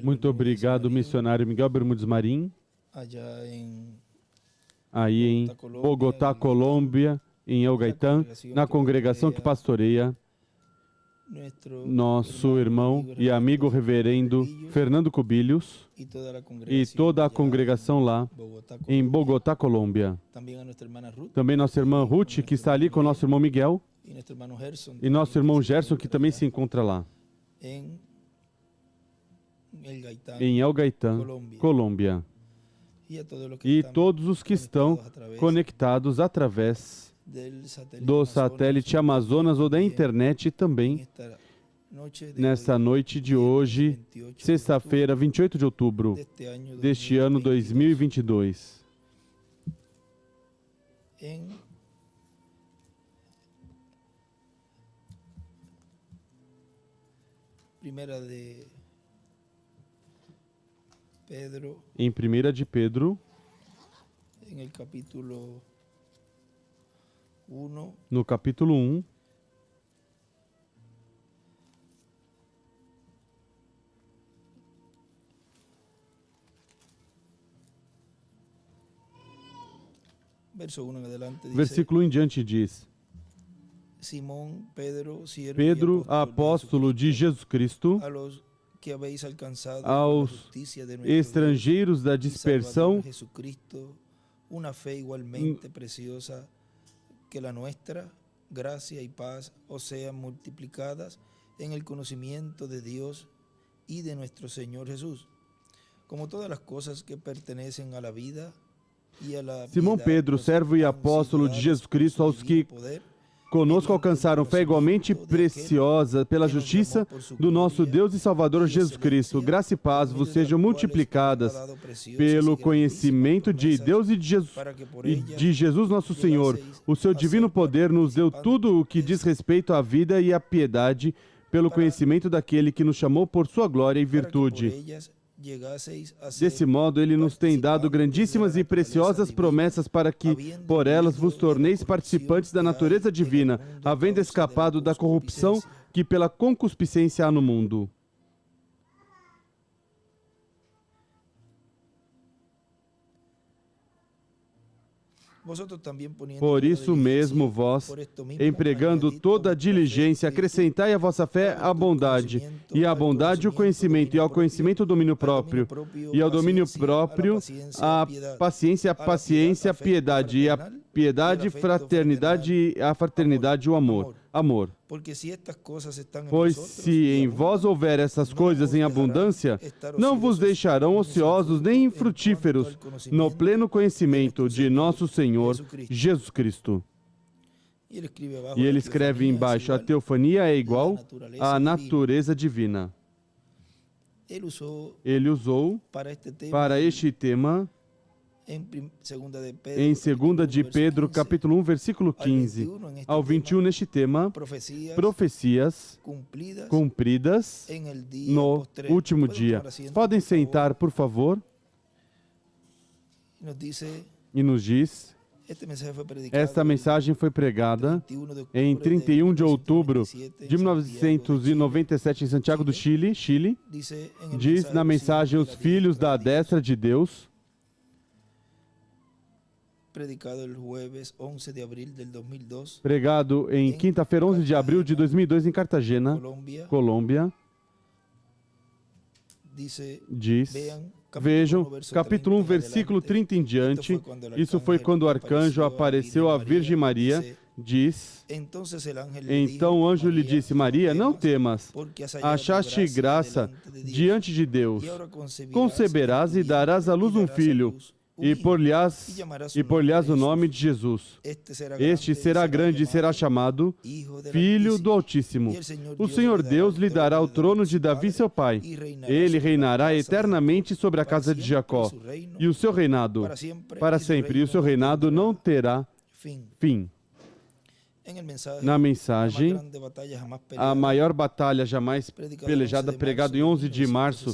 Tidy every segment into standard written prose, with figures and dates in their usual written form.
Muito obrigado, missionário Miguel Bermudes Marim, aí em Bogotá, Colômbia, em El Gaitán, na congregação que pastoreia nosso irmão e amigo reverendo Fernando Cubillos e toda a congregação lá em Bogotá, Colômbia. Também nossa irmã Ruth, que está ali com nosso irmão Miguel, e nosso irmão Gerson, que também se encontra lá em El Gaitán, Colômbia. E todos os que estão conectados através do satélite Amazonas ou da internet também, nessa noite de hoje, sexta-feira, 28 de outubro deste ano 2022. Em 1 de Pedro, no capítulo 1, versículo em diante diz: Pedro, apóstolo de Jesus Cristo, aos estrangeiros da dispersão, una fe igualmente preciosa que la nuestra, gracia y paz os sean multiplicadas en el conocimiento de Dios y de nuestro Señor Jesús, como todas las cosas que pertenecen a la vida y a la Simão Pedro, servo e apóstolo de Jesus Cristo, aos que conosco alcançaram fé igualmente preciosa pela justiça do nosso Deus e Salvador Jesus Cristo. Graça e paz vos sejam multiplicadas pelo conhecimento de Deus e de Jesus nosso Senhor. O seu divino poder nos deu tudo o que diz respeito à vida e à piedade pelo conhecimento daquele que nos chamou por sua glória e virtude. Desse modo, Ele nos tem dado grandíssimas e preciosas promessas para que, por elas, vos torneis participantes da natureza divina, havendo escapado da corrupção que pela concupiscência há no mundo. Por isso mesmo, vós, empregando toda a diligência, acrescentai à vossa fé a bondade, e à bondade o conhecimento, e ao conhecimento o domínio próprio, e ao domínio próprio a paciência, a piedade, e a piedade, fraternidade, a fraternidade, o amor. Pois se em vós houver essas coisas em abundância, não vos deixarão ociosos nem infrutíferos no pleno conhecimento de nosso Senhor Jesus Cristo. E ele escreve embaixo: a teofania é igual à natureza divina. Ele usou para este tema em 2 de Pedro, capítulo 1, versículo 15 ao 21, neste tema, profecias cumpridas no último dia. Podem sentar, por favor. E nos diz: esta mensagem foi pregada em 31 de outubro de 1997 em Santiago do Chile. Diz na mensagem: os filhos da destra de Deus, pregado em quinta-feira, 11 de abril de 2002, em Cartagena, Colômbia. Diz: vejam, capítulo 1, versículo 30 em diante. Isso foi quando o arcanjo apareceu à Virgem Maria. Diz: então o anjo lhe disse: Maria, não temas, achaste graça diante de Deus. Conceberás e darás à luz um filho, e por-lhe-ás o nome de Jesus. Este será grande e será chamado Filho do Altíssimo. O Senhor Deus lhe dará o trono de Davi, seu pai. Ele reinará eternamente sobre a casa de Jacó, e o seu reinado para sempre, e o seu reinado não terá fim. Na mensagem, a maior batalha jamais pelejada, pregado em 11 de março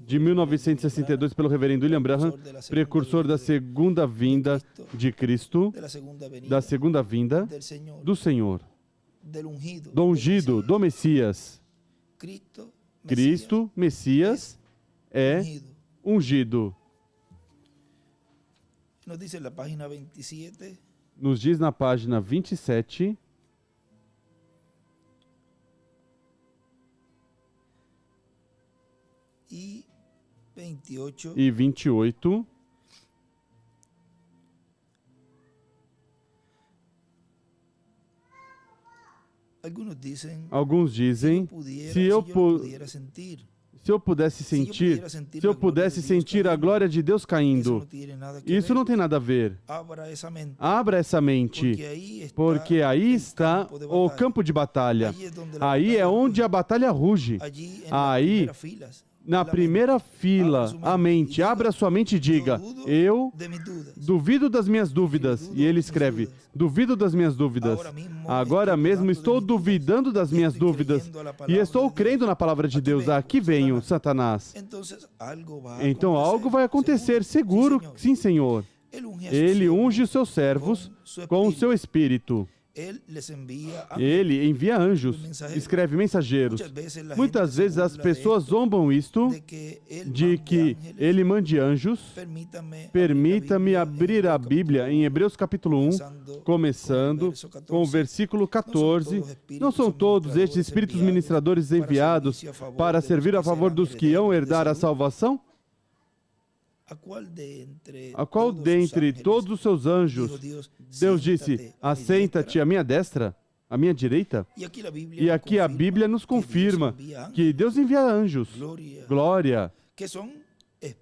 de 1962 pelo reverendo William Branham, precursor da segunda vinda de Cristo, da segunda vinda do Senhor, do ungido, do Messias. Cristo, Messias, é ungido. Nos diz na página 27, e 28, alguns dizem, se eu pudesse sentir a glória de Deus caindo, isso não tem nada a ver. Abra essa mente, porque aí está o campo de batalha. Aí é onde a batalha ruge. Aí, na primeira fila, a mente, abra sua mente e diga, eu duvido das minhas dúvidas. E ele escreve, duvido das minhas dúvidas. Agora mesmo estou duvidando das minhas dúvidas e estou crendo na palavra de Deus. Aqui venho, Satanás. Então algo vai acontecer, seguro, sim, Senhor. Ele unge os seus servos com o seu Espírito. Ele envia anjos, escreve mensageiros. Muitas vezes as pessoas zombam isto, de que ele mande anjos. Permita-me abrir a Bíblia em Hebreus capítulo 1, começando com o versículo 14. Não são todos estes espíritos ministradores enviados para servir a favor dos que hão herdar a salvação? A qual dentre todos os seus anjos, Deus disse, assenta-te à minha destra, à minha direita? E aqui a Bíblia nos confirma que Deus envia anjos. Glória.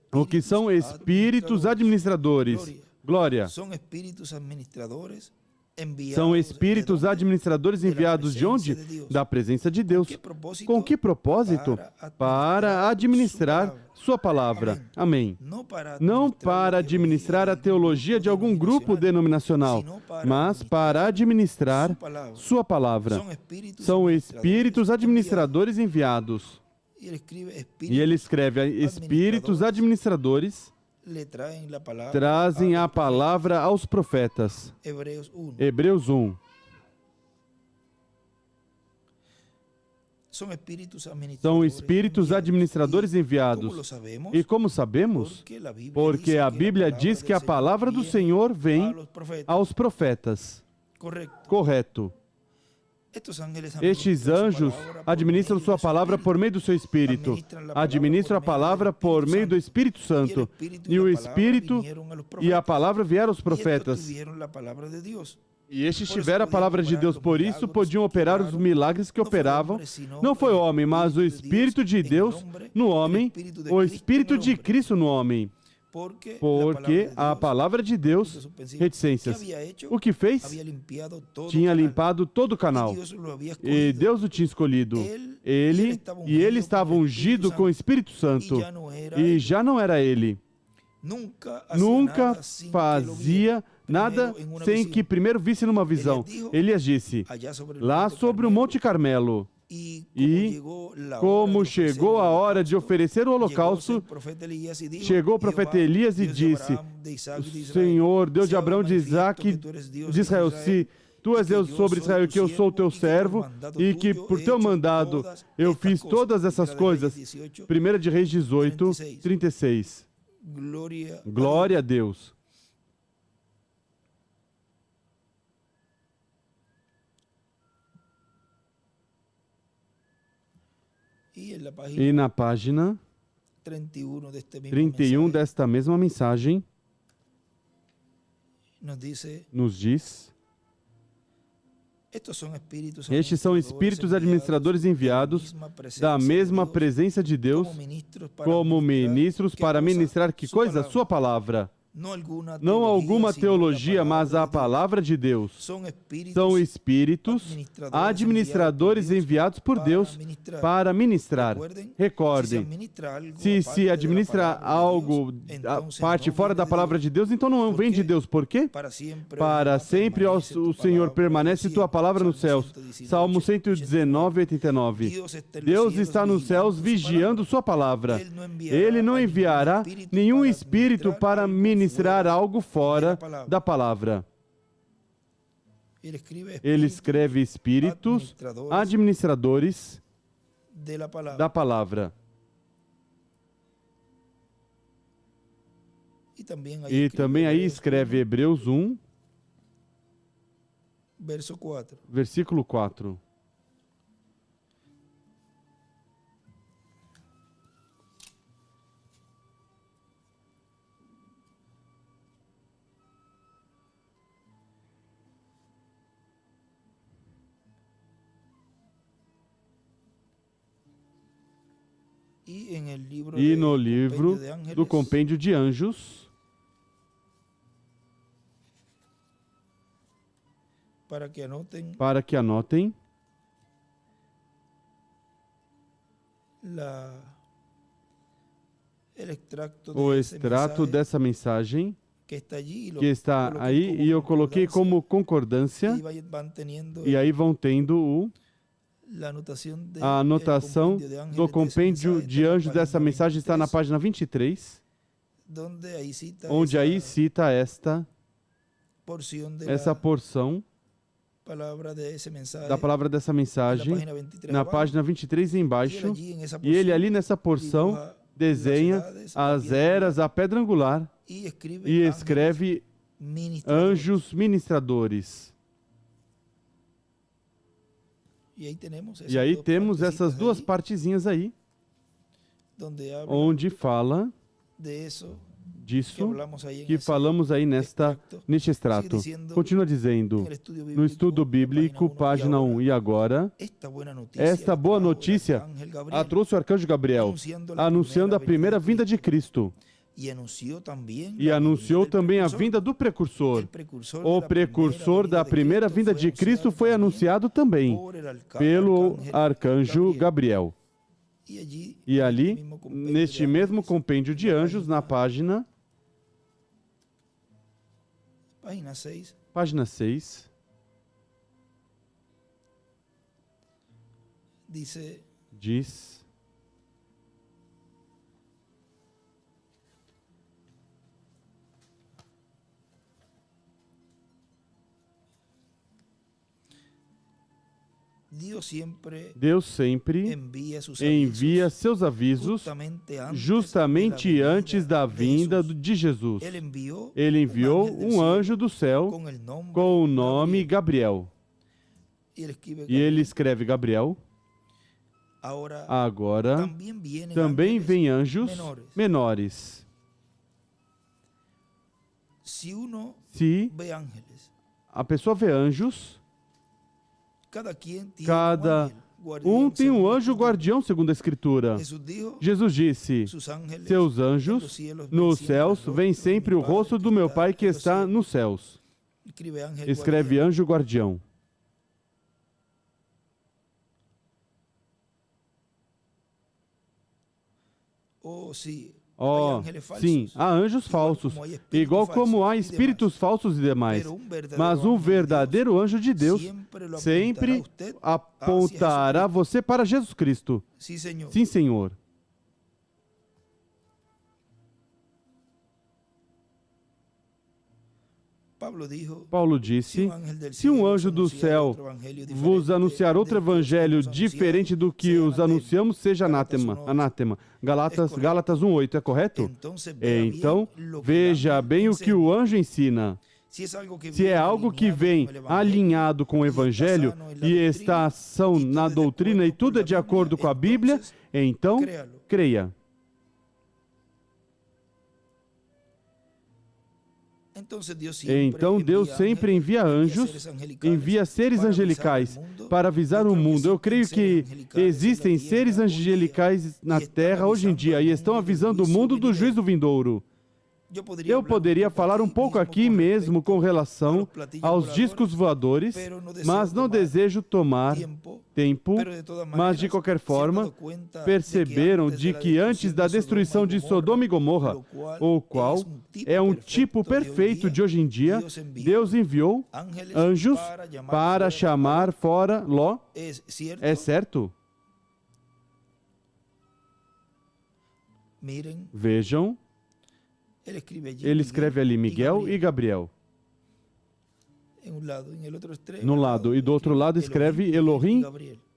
O que são espíritos administradores. Glória. São espíritos administradores enviados de onde? Da presença de Deus. Com que propósito? Para administrar sua palavra. Amém. Não para administrar a teologia de algum grupo denominacional, mas para administrar sua palavra. São espíritos administradores enviados. E ele escreve, espíritos administradores trazem a palavra aos profetas. Hebreus 1. São espíritos administradores enviados. E como sabemos? Porque a Bíblia diz que a palavra do Senhor vem aos profetas. Correto. Estes anjos administram sua palavra por meio do seu Espírito. Administram a palavra por meio do Espírito Santo. E o Espírito e a palavra vieram aos profetas. E estes tiveram a palavra de Deus, por isso podiam operar os milagres que operavam. Não foi o homem, mas o Espírito de Deus no homem, o Espírito de Cristo no homem. Porque a palavra de Deus, reticências, o que fez? Tinha limpado todo o canal. E Deus o tinha escolhido. Ele estava ungido com o Espírito Santo. E já não era ele. Nunca fazia nada sem que primeiro visse numa visão. Elias disse, lá sobre o Monte Carmelo. E, como chegou a hora de oferecer o holocausto, chegou o profeta Elias e disse, Senhor, Deus de Abraão, de Isaac, de Israel, se tu és Deus sobre Israel, que eu sou o teu servo, e que por teu mandado eu fiz todas essas coisas. 1 de Reis 18, 36. Glória a Deus. E na página 31 desta mesma mensagem, nos diz, estes são espíritos administradores enviados da mesma presença de Deus como ministros para ministrar que coisa? Sua palavra. Não alguma teologia, mas a palavra de Deus. São espíritos administradores enviados por Deus para ministrar. Recordem, se administra algo, parte fora da palavra de Deus, então não vem de Deus. Por quê? Para sempre o Senhor permanece tua palavra nos céus. Salmo 119, 89. Deus está nos céus vigiando sua palavra. Ele não enviará nenhum espírito para ministrar algo fora da palavra. Ele escreve espíritos administradores da palavra. E também aí escreve Hebreus 1, versículo 4. E no livro do Compêndio de Anjos, para que anotem o extrato dessa mensagem que está aí, e eu coloquei como concordância, e aí vão tendo a anotação do compêndio de anjos dessa mensagem, está na página 23, onde aí cita essa porção da palavra dessa mensagem, na página 23 embaixo, e ele ali nessa porção desenha as eras, a pedra angular, e escreve anjos ministradores. E aí temos essas duas partezinhas aí, onde fala disso que falamos aí neste extrato. Continua dizendo, no estudo bíblico, página 1, e agora, esta boa notícia a trouxe o arcanjo Gabriel, anunciando a primeira vinda de Cristo. E anunciou também a vinda do precursor. O precursor da primeira vinda de Cristo foi anunciado também pelo arcanjo Gabriel. E ali, neste mesmo compêndio de anjos, na página 6, diz: Deus sempre envia seus avisos justamente antes da vinda de Jesus. Ele enviou um anjo do céu com o nome Gabriel. E ele escreve Gabriel. Agora, também vem anjos menores. Se a pessoa vê anjos, cada um tem um anjo guardião, segundo a Escritura. Jesus disse, seus anjos nos céus veem sempre o rosto do meu Pai que está nos céus. Escreve anjo guardião. Sim, há anjos falsos, igual como há espíritos falsos e demais. Mas um verdadeiro anjo de Deus sempre apontará você para Jesus Cristo. Sim, Senhor. Paulo disse, se um anjo do céu vos anunciar outro evangelho diferente do que os anunciamos, seja anátema. Gálatas 1:8, é correto? Então, veja bem o que o anjo ensina. Se é algo que vem alinhado com o evangelho e está ação na doutrina e tudo é de acordo com a Bíblia, então, creia. Então Deus sempre envia anjos, envia seres angelicais para avisar o mundo. Eu creio que existem seres angelicais na Terra hoje em dia e estão avisando o mundo do juízo vindouro. Eu poderia falar um pouco aqui mesmo com relação aos discos voadores, mas não desejo tomar tempo, mas de qualquer forma, perceberam de que antes da destruição de Sodoma e Gomorra, o qual é um tipo perfeito de hoje em dia, Deus enviou anjos para chamar fora Ló. É certo? Vejam. Ele escreve ali Miguel e Gabriel. No lado, e do outro lado escreve Elohim,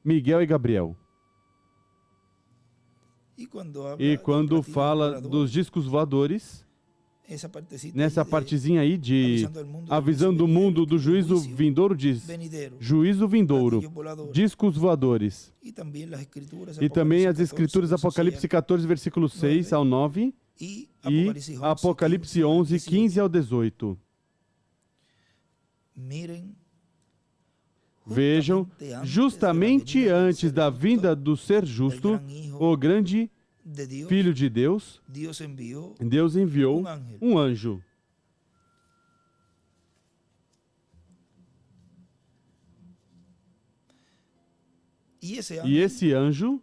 Miguel e Gabriel. E quando fala dos discos voadores, nessa partezinha aí de avisando o mundo do juízo vindouro, diz juízo vindouro, discos voadores. E também as escrituras Apocalipse 14, versículo 6 ao 9 e Apocalipse 11, 15 ao 18. Vejam, justamente antes da vinda do ser justo, o grande Filho de Deus, Deus enviou um anjo. E esse anjo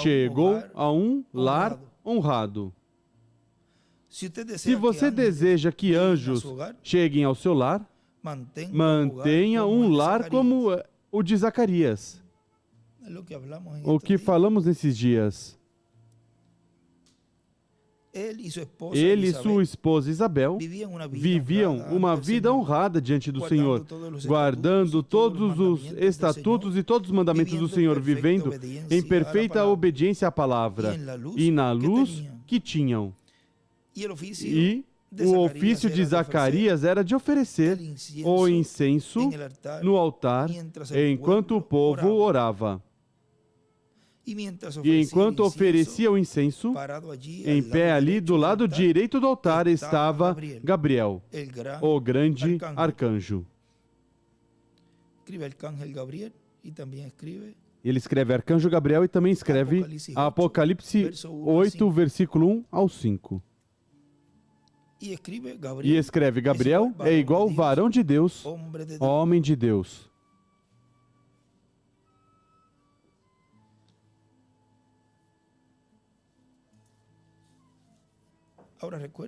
chegou a um lar honrado. Se você deseja que anjos cheguem ao seu lar, mantenha um lar como o de Zacarias. O que falamos nesses dias. Ele e sua esposa Isabel viviam uma vida honrada diante do Senhor, guardando todos os estatutos e todos os mandamentos do Senhor, vivendo em perfeita obediência à palavra e na luz que tinham. E o ofício de Zacarias era de oferecer o incenso no altar enquanto o povo orava. E enquanto oferecia o incenso, em pé ali do lado direito do altar estava Gabriel, o grande arcanjo. Ele escreve arcanjo Gabriel e também escreve Apocalipse 8, versículo 1 ao 5. E escreve Gabriel é igual varão de Deus, homem de Deus.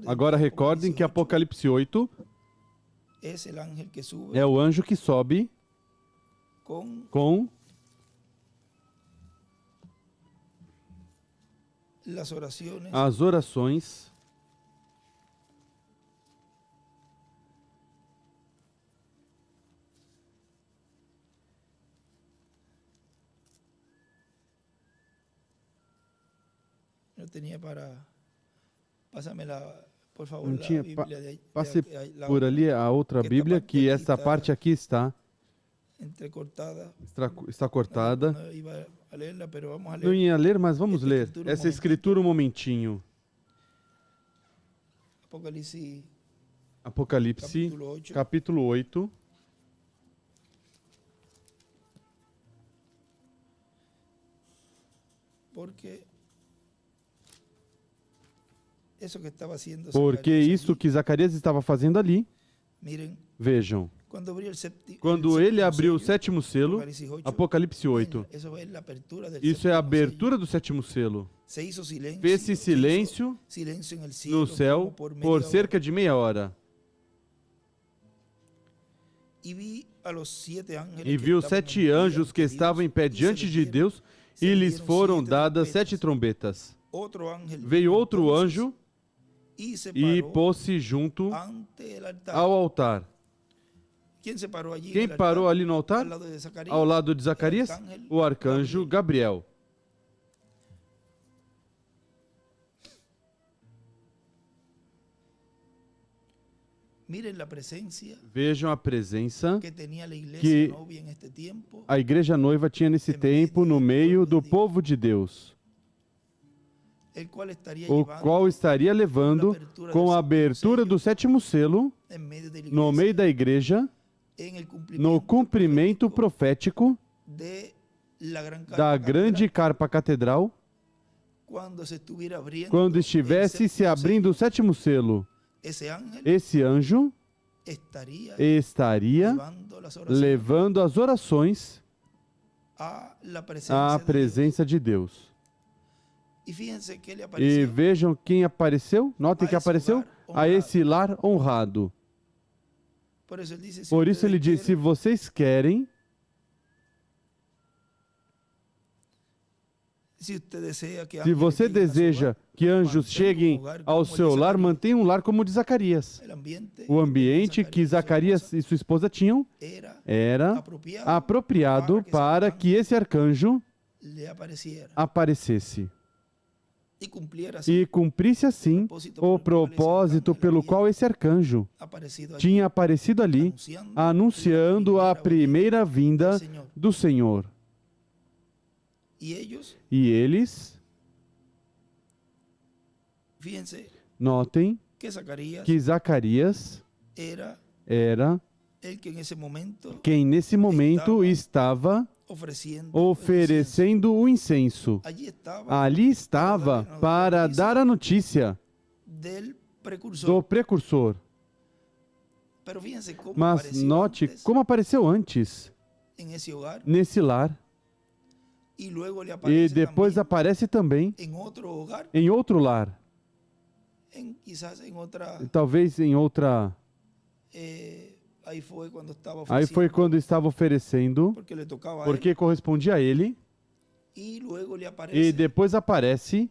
Agora recordem que Apocalipse 8 é o anjo que sobe com as orações não tinha, passe por ali a outra Bíblia, que essa parte aqui está cortada. Não ia ler, mas vamos ler essa escritura um momentinho. Apocalipse, capítulo 8. Porque isso que Zacarias estava fazendo ali, vejam, quando ele abriu o sétimo selo, Apocalipse 8, isso é a abertura do sétimo selo. Fez-se silêncio no céu por cerca de meia hora. E viu 7 anjos que estavam em pé diante de Deus e lhes foram dadas 7 trombetas. Veio outro anjo e pôs-se junto ao altar. Quem parou ali no altar? Ao lado de Zacarias? O arcanjo Gabriel. Vejam a presença que a igreja noiva tinha nesse tempo no meio do povo de Deus, o qual estaria levando com a abertura do sétimo selo no meio da igreja, no cumprimento profético da grande carpa catedral, quando estivesse se abrindo o sétimo selo. Esse anjo estaria levando as orações à presença de Deus. E vejam quem apareceu, notem que apareceu a esse lar honrado. Por isso ele diz, se vocês querem, se você deseja que anjos cheguem ao seu lar, mantenha um lar como o de Zacarias. O ambiente que Zacarias e sua esposa tinham era apropriado para que esse arcanjo aparecesse. e cumprisse assim o propósito pelo qual esse arcanjo tinha aparecido ali, anunciando a primeira vinda do Senhor. E eles, notem que Zacarias era quem nesse momento estava oferecendo o incenso. Ali estava para dar a notícia do precursor. Mas note como apareceu antes nesse lar. E depois aparece também em outro lar. Talvez em outra... Aí foi quando estava oferecendo, porque correspondia a ele. E depois aparece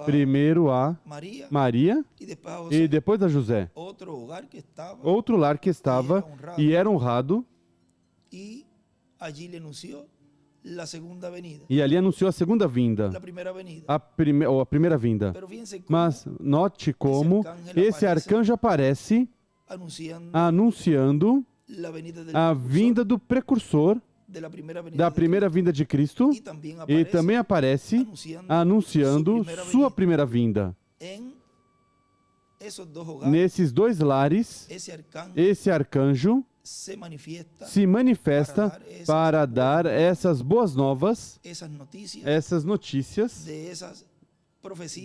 primeiro a Maria e depois a José. Outro lar que estava e era honrado. E ali anunciou a segunda vinda, a primeira vinda. Mas note como esse arcanjo aparece anunciando a vinda do precursor da primeira vinda de Cristo e também aparece anunciando sua primeira vinda. Nesses dois lares, esse arcanjo se manifesta para dar essas boas novas, essas notícias,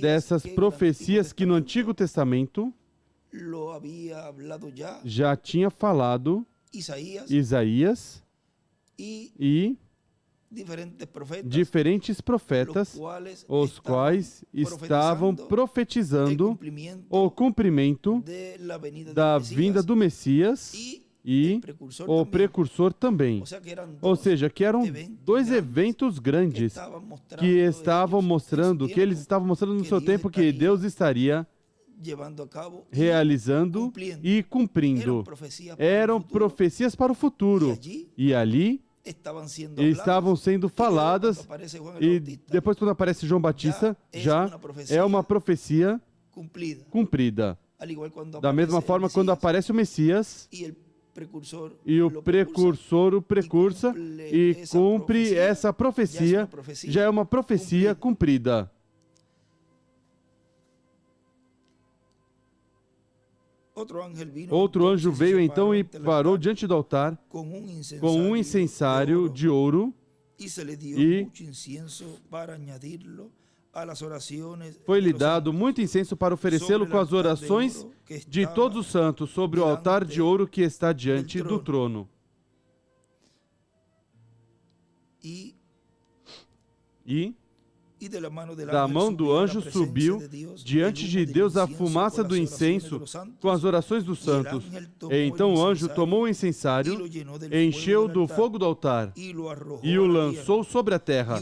dessas profecias que no Antigo Testamento já tinha falado Isaías e diferentes profetas, os quais estavam profetizando o cumprimento da vinda do Messias e o precursor também. Ou seja, que eram dois eventos grandes que estavam mostrando, que eles estavam mostrando no seu tempo que Deus estaria realizando e cumprindo. Eram profecias para o futuro. E ali estavam sendo faladas, e depois quando aparece João Batista, já é uma profecia cumprida. Da mesma forma, quando aparece o Messias, e o precursor o precursa e cumpre essa profecia, já é uma profecia cumprida. Outro anjo veio então e parou diante do altar com um incensário de ouro e foi-lhe dado muito incenso para oferecê-lo com as orações de todos os santos sobre o altar de ouro que está diante do trono. E da mão do anjo subiu diante de Deus a fumaça do incenso com as orações dos santos. E então o anjo tomou o incensário, encheu do fogo do altar e o lançou sobre a terra.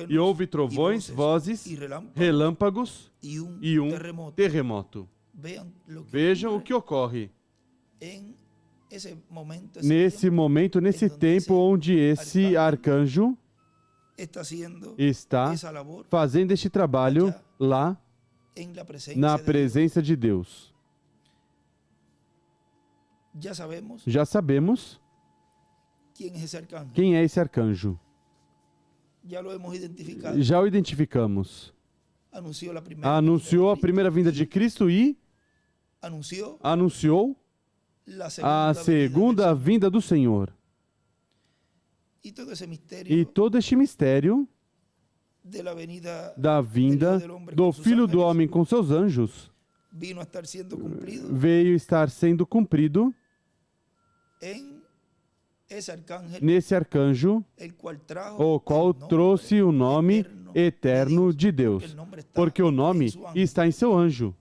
E houve trovões, vozes, relâmpagos e um terremoto. Vejam o que ocorre nesse momento, nesse tempo onde esse arcanjo está fazendo este trabalho lá na presença de Deus. Já sabemos quem é esse arcanjo. Já o identificamos. Anunciou a primeira vinda de Cristo e anunciou a segunda vinda do Senhor. E todo este mistério da vinda do Filho do Homem com seus anjos veio estar sendo cumprido nesse arcanjo, o qual trouxe o nome eterno de Deus, porque o nome está em seu anjo.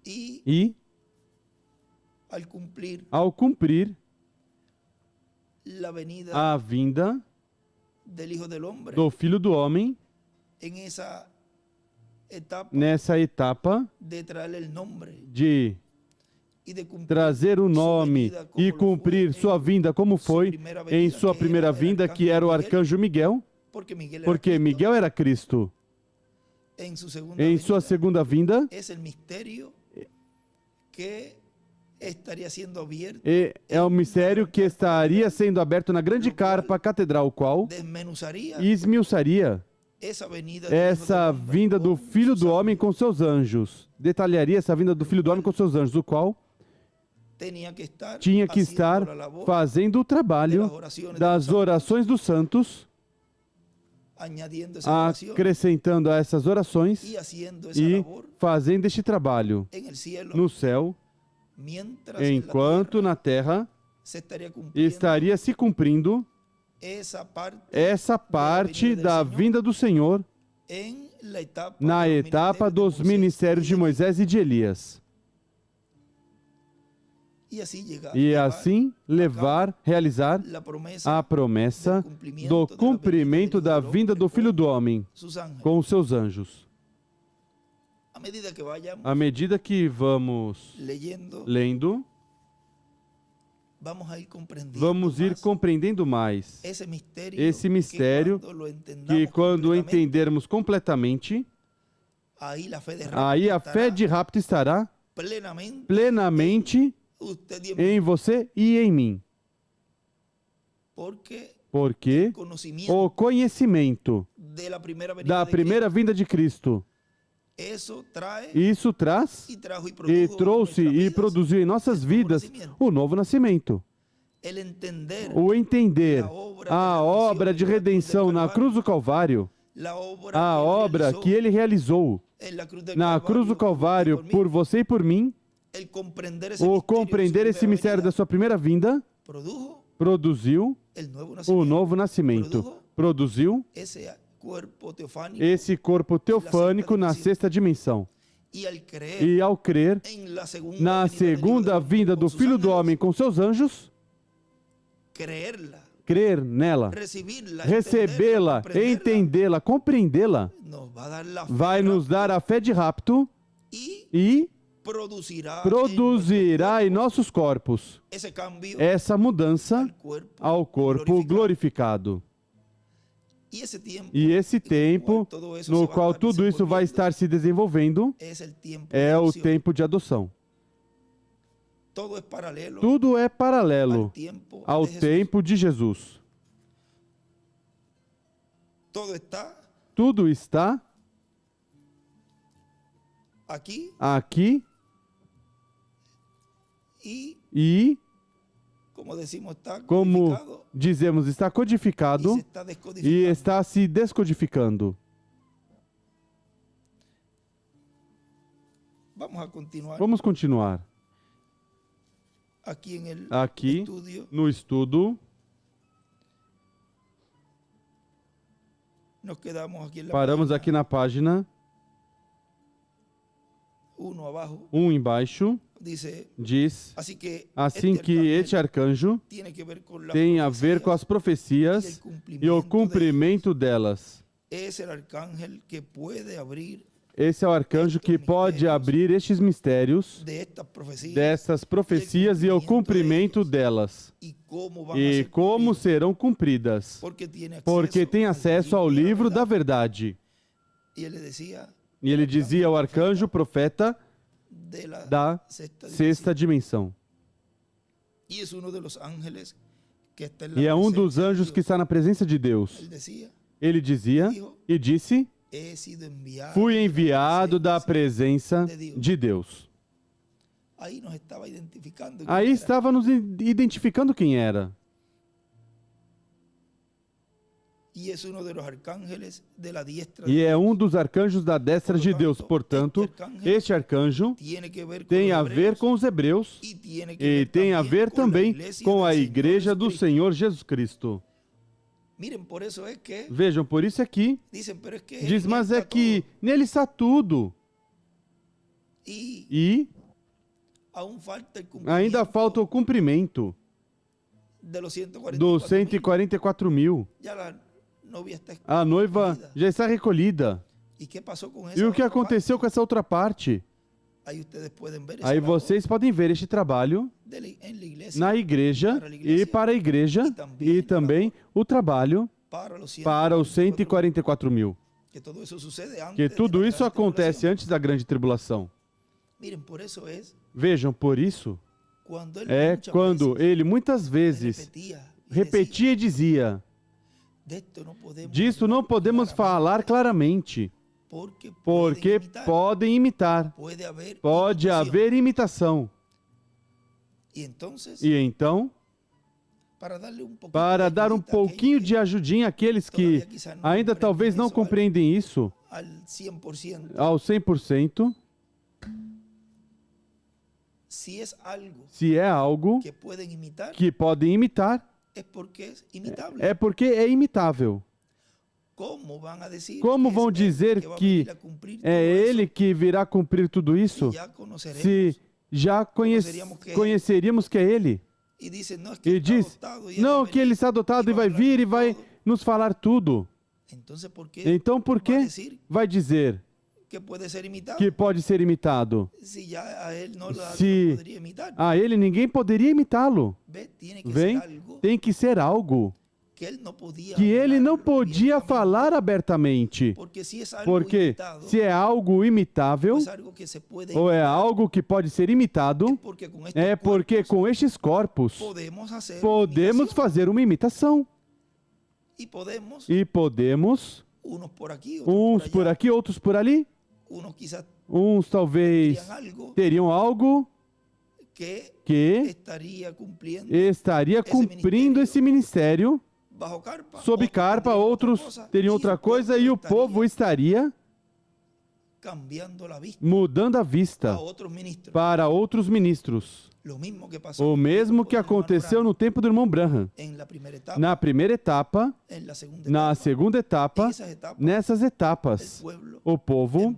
E, ao cumprir a vinda do Filho do Homem, nessa etapa de trazer o nome e cumprir sua vinda como foi em sua primeira vinda, que era o arcanjo Miguel, Porque Miguel era Cristo. Em sua segunda vinda, é um mistério que estaria sendo aberto na grande carpa catedral, qual esmiuçaria essa vinda do Filho do Homem com seus anjos. Detalharia essa vinda do Filho do Homem com seus anjos, o qual tinha que estar fazendo o trabalho das orações dos santos, acrescentando a essas orações e fazendo este trabalho no céu, enquanto na terra estaria se cumprindo essa parte da vinda do Senhor na etapa dos ministérios de Moisés e de Elias. E assim realizar a promessa do cumprimento da vinda do Filho do Homem com os seus anjos. À medida que vamos lendo, vamos ir compreendendo mais esse mistério que, quando entendermos completamente, aí a fé de rapto estará plenamente em você e em mim. Porque o conhecimento da primeira vinda de Cristo, isso traz e trouxe e produziu em nossas vidas o novo nascimento. O entender a obra de redenção na cruz do Calvário, a obra que Ele realizou na cruz do Calvário por você e por mim, o compreender esse mistério da sua primeira vinda, produziu o novo nascimento, produziu esse corpo teofânico na sexta dimensão. E ao crer na segunda vinda do Filho do Homem com seus anjos, crer nela, recebê-la, entendê-la, compreendê-la, vai nos dar a fé de rapto e produzirá em nossos corpos essa mudança ao corpo glorificado. E esse tempo no qual tudo isso vai estar se desenvolvendo é o tempo de adoção. Tudo é paralelo ao tempo de Jesus. Tudo está aqui e, como dizemos, está codificado e está se descodificando. Vamos continuar. Aqui no estudo, paramos aqui na página 1 embaixo. Diz assim que este arcanjo tem a ver com as profecias e o cumprimento delas. Esse é o arcanjo que pode abrir estes mistérios dessas profecias e o cumprimento delas. E como serão cumpridas. Porque tem acesso ao livro da verdade. E ele dizia ao arcanjo, profeta, da sexta dimensão. E é um dos anjos que está na presença de Deus. Ele dizia e disse, fui enviado da presença de Deus. Aí estava nos identificando quem era. E é um dos arcanjos da destra de Deus. Portanto, este arcanjo tem a ver com os hebreus e tem a ver também com a igreja do Senhor Jesus Cristo. Vejam, por isso é que diz, mas é que nele está tudo. E ainda falta o cumprimento dos 144 mil. A noiva já está recolhida. E o que aconteceu com essa outra parte? Aí vocês podem ver este trabalho na igreja e para a igreja e também o trabalho para os 144 mil. Que tudo isso acontece antes da grande tribulação. Vejam, por isso, quando ele muitas vezes repetia e dizia: disto não podemos falar claramente, porque podem imitar, pode haver imitação. E então, para dar um pouquinho de ajudinha àqueles que ainda talvez não compreendem isso ao 100%, se é algo que podem imitar, é porque é imitável. Como vão dizer que é ele que virá cumprir tudo isso, se já conheceríamos que é ele? E diz, não, que ele está adotado e vai vir e vai nos falar tudo. Então por que vai dizer que pode ser imitado? Se a ele ninguém poderia imitá-lo. Vem, tem que ser algo que ele não podia falar abertamente. Porque se é algo imitável, ou é algo que pode ser imitado, é porque com estes corpos podemos fazer uma imitação. E podemos, uns por aqui, outros por ali. Uns talvez teriam algo que estaria cumprindo esse ministério sob carpa, outros teriam outra coisa e o povo estaria mudando a vista para outros ministros. O mesmo que aconteceu no tempo do irmão Branham. Na primeira etapa, na segunda etapa, nessas etapas, o povo,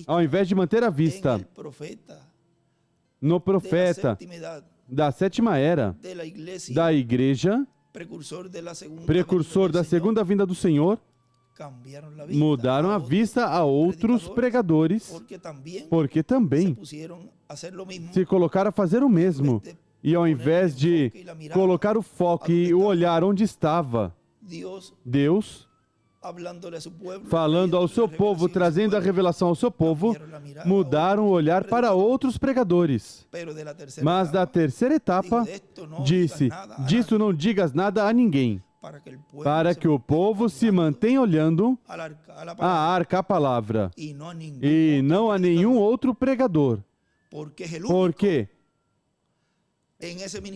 ao invés de manter a vista no profeta da sétima era da igreja, precursor da segunda vinda do Senhor, mudaram a vista a outros pregadores, porque também se colocaram a fazer o mesmo. E ao invés de colocar o foco e o olhar onde estava Deus, falando ao seu povo, trazendo a revelação ao seu povo, mudaram o olhar para outros pregadores. Mas da terceira etapa, disse, disso não digas nada a ninguém, para que o povo se mantenha olhando a arca, a palavra, e não a nenhum outro pregador. Porque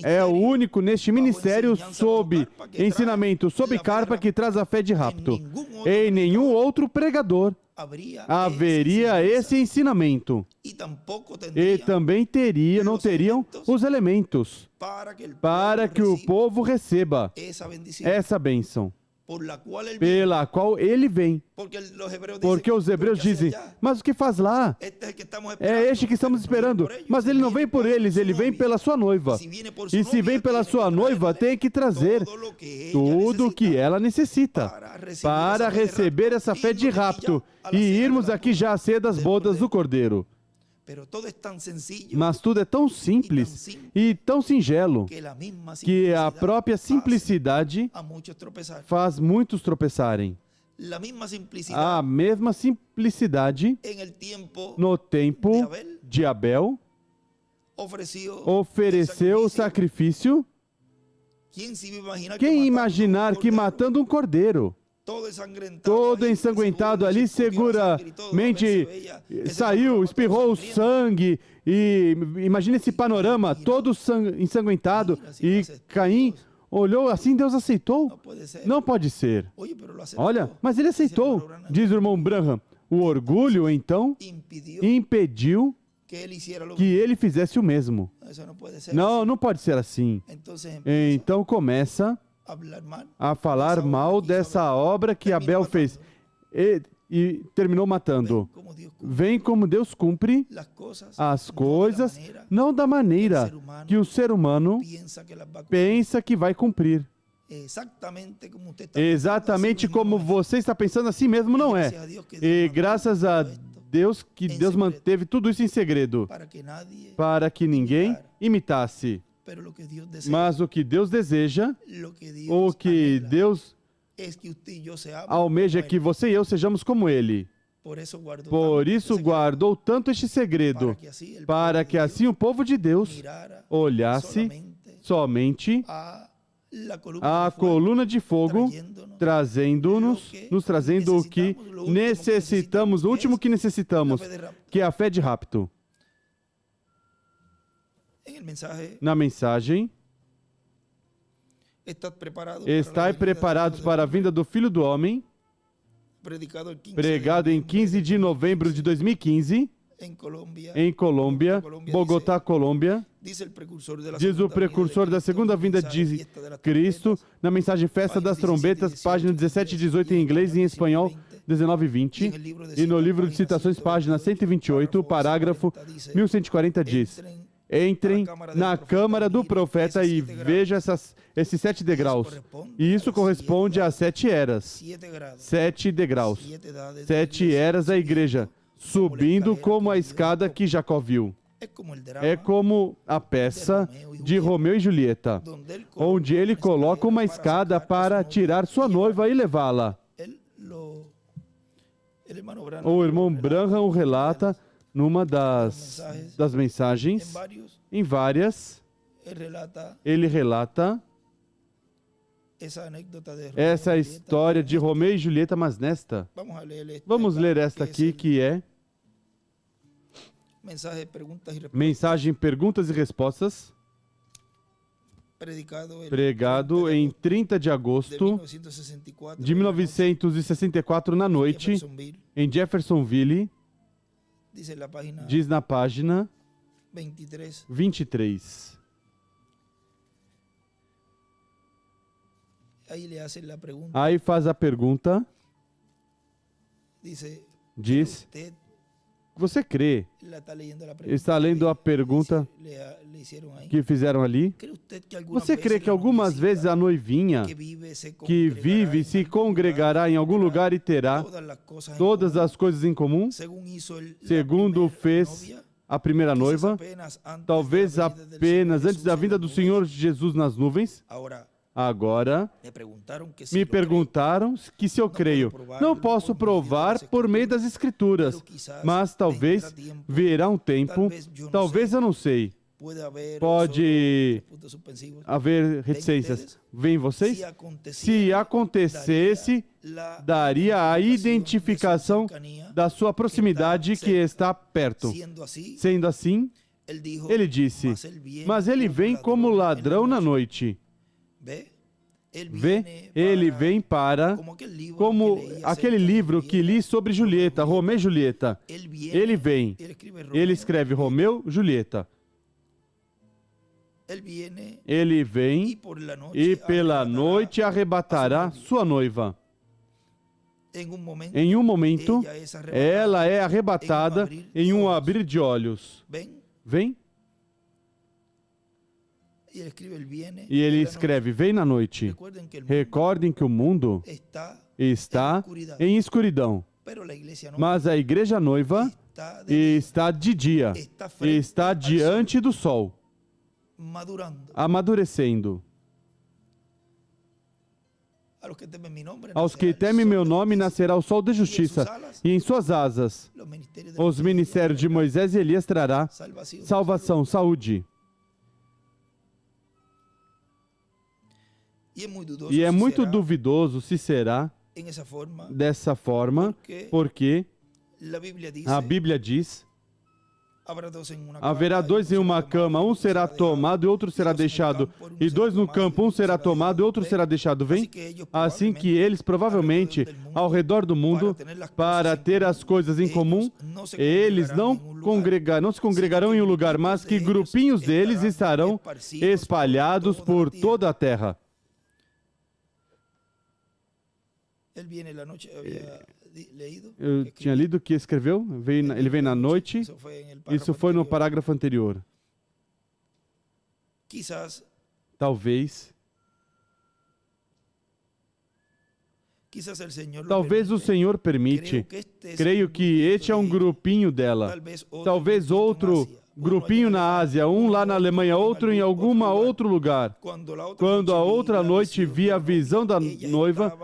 é o único neste ministério sob ensinamento, sob carpa, que traz a fé de rapto. Em nenhum outro pregador haveria esse ensinamento. E também não teriam os elementos para que o povo receba essa bênção pela qual ele vem. Porque os hebreus dizem, mas o que faz lá? É este que estamos esperando. Mas ele não vem por eles, ele vem pela sua noiva. E se vem pela sua noiva, tem que trazer tudo o que ela necessita para receber essa fé de rapto e irmos aqui já cedo das bodas do Cordeiro. Mas tudo é tão simples e tão singelo que a própria simplicidade faz muitos tropeçarem. A mesma simplicidade no tempo de Abel ofereceu o sacrifício. Quem imaginar que matando um cordeiro, todo ensanguentado ali, seguramente saiu, espirrou o sangue, e imagina esse panorama, todo ensanguentado, e Caim olhou assim, Deus aceitou? Não pode ser. Olha, mas ele aceitou, diz o irmão Branham. O orgulho, então, impediu que ele fizesse o mesmo. Não, não pode ser assim. Então começa a falar mal dessa obra que Abel fez e terminou matando. Vem como Deus cumpre as coisas, não da maneira que o ser humano pensa que vai cumprir. Exatamente como você está pensando, assim mesmo não é. E graças a Deus que Deus manteve tudo isso em segredo, para que ninguém imitasse. Mas o que Deus deseja, o que Deus almeja é que você e eu sejamos como Ele. Por isso guardou tanto este segredo, para que assim o povo de Deus olhasse somente a coluna de fogo, nos trazendo o que necessitamos, o último que necessitamos, que é a fé de rapto. Na mensagem, estai preparados para a vinda do Filho do Homem, pregado em 15 de novembro de 2015, em Colômbia, Bogotá, Colômbia. Diz o precursor da segunda vinda de Cristo, na mensagem Festa das Trombetas, página 17 e 18 em inglês e em espanhol, 19 e 20. E no livro de citações, página 128, parágrafo 1140 diz: entrem na câmara do profeta e vejam esses 7 degraus. E isso corresponde a 7 eras. 7 degraus. 7 eras da igreja, subindo como a escada que Jacó viu. É como a peça de Romeu e Julieta, onde ele coloca uma escada para tirar sua noiva e levá-la. O irmão Branham relata numa das mensagens, em várias, ele relata essa história de Romeu e Julieta, mas nesta, vamos ler esta aqui, que é Mensagem Perguntas e Respostas, pregado em 30 de agosto de 1964 na noite, em Jeffersonville, diz na página 23. Aí faz a pergunta, diz: você crê? Está lendo a pergunta que fizeram ali? Você crê que algumas vezes a noivinha que vive se congregará em algum lugar e terá todas as coisas em comum, segundo fez a primeira noiva, talvez apenas antes da vinda do Senhor Jesus nas nuvens? Agora, me perguntaram que se eu creio. Não posso provar por meio das Escrituras, mas talvez virá um tempo, talvez eu não sei. Pode haver reticências. Vêm vocês? Se acontecesse, daria a identificação da sua proximidade que está perto. Sendo assim, ele disse, mas ele vem como ladrão na noite. Vê, ele vem para, como aquele livro que li sobre Julieta, Romeu e Julieta. Ele vem, ele escreve Romeu e Julieta. Ele vem e pela noite arrebatará sua noiva. Em um momento, ela é arrebatada em um abrir de olhos. Vem. E ele escreve, vem na noite. Recordem que o mundo está em escuridão, mas a igreja noiva está de dia, está diante do sol, amadurecendo. Aos que temem meu nome nascerá o sol de justiça, e em suas asas os ministérios de Moisés e Elias trará salvação, saúde. E é muito duvidoso se será dessa forma, porque a Bíblia diz, haverá 2 em uma cama, um será tomado e outro será deixado, e 2 no campo, um será tomado e outro será deixado. Vem? Assim que eles, provavelmente, ao redor do mundo, para ter as coisas em comum, eles não se congregarão em um lugar, mas que grupinhos deles estarão espalhados por toda a terra. Eu tinha lido que escreveu, ele vem na noite, isso foi no parágrafo anterior. Talvez o Senhor permite, creio que este é um grupinho dela, talvez outro grupinho na Ásia, um lá na Alemanha, outro em algum outro lugar. Quando a outra noite via a visão da noiva,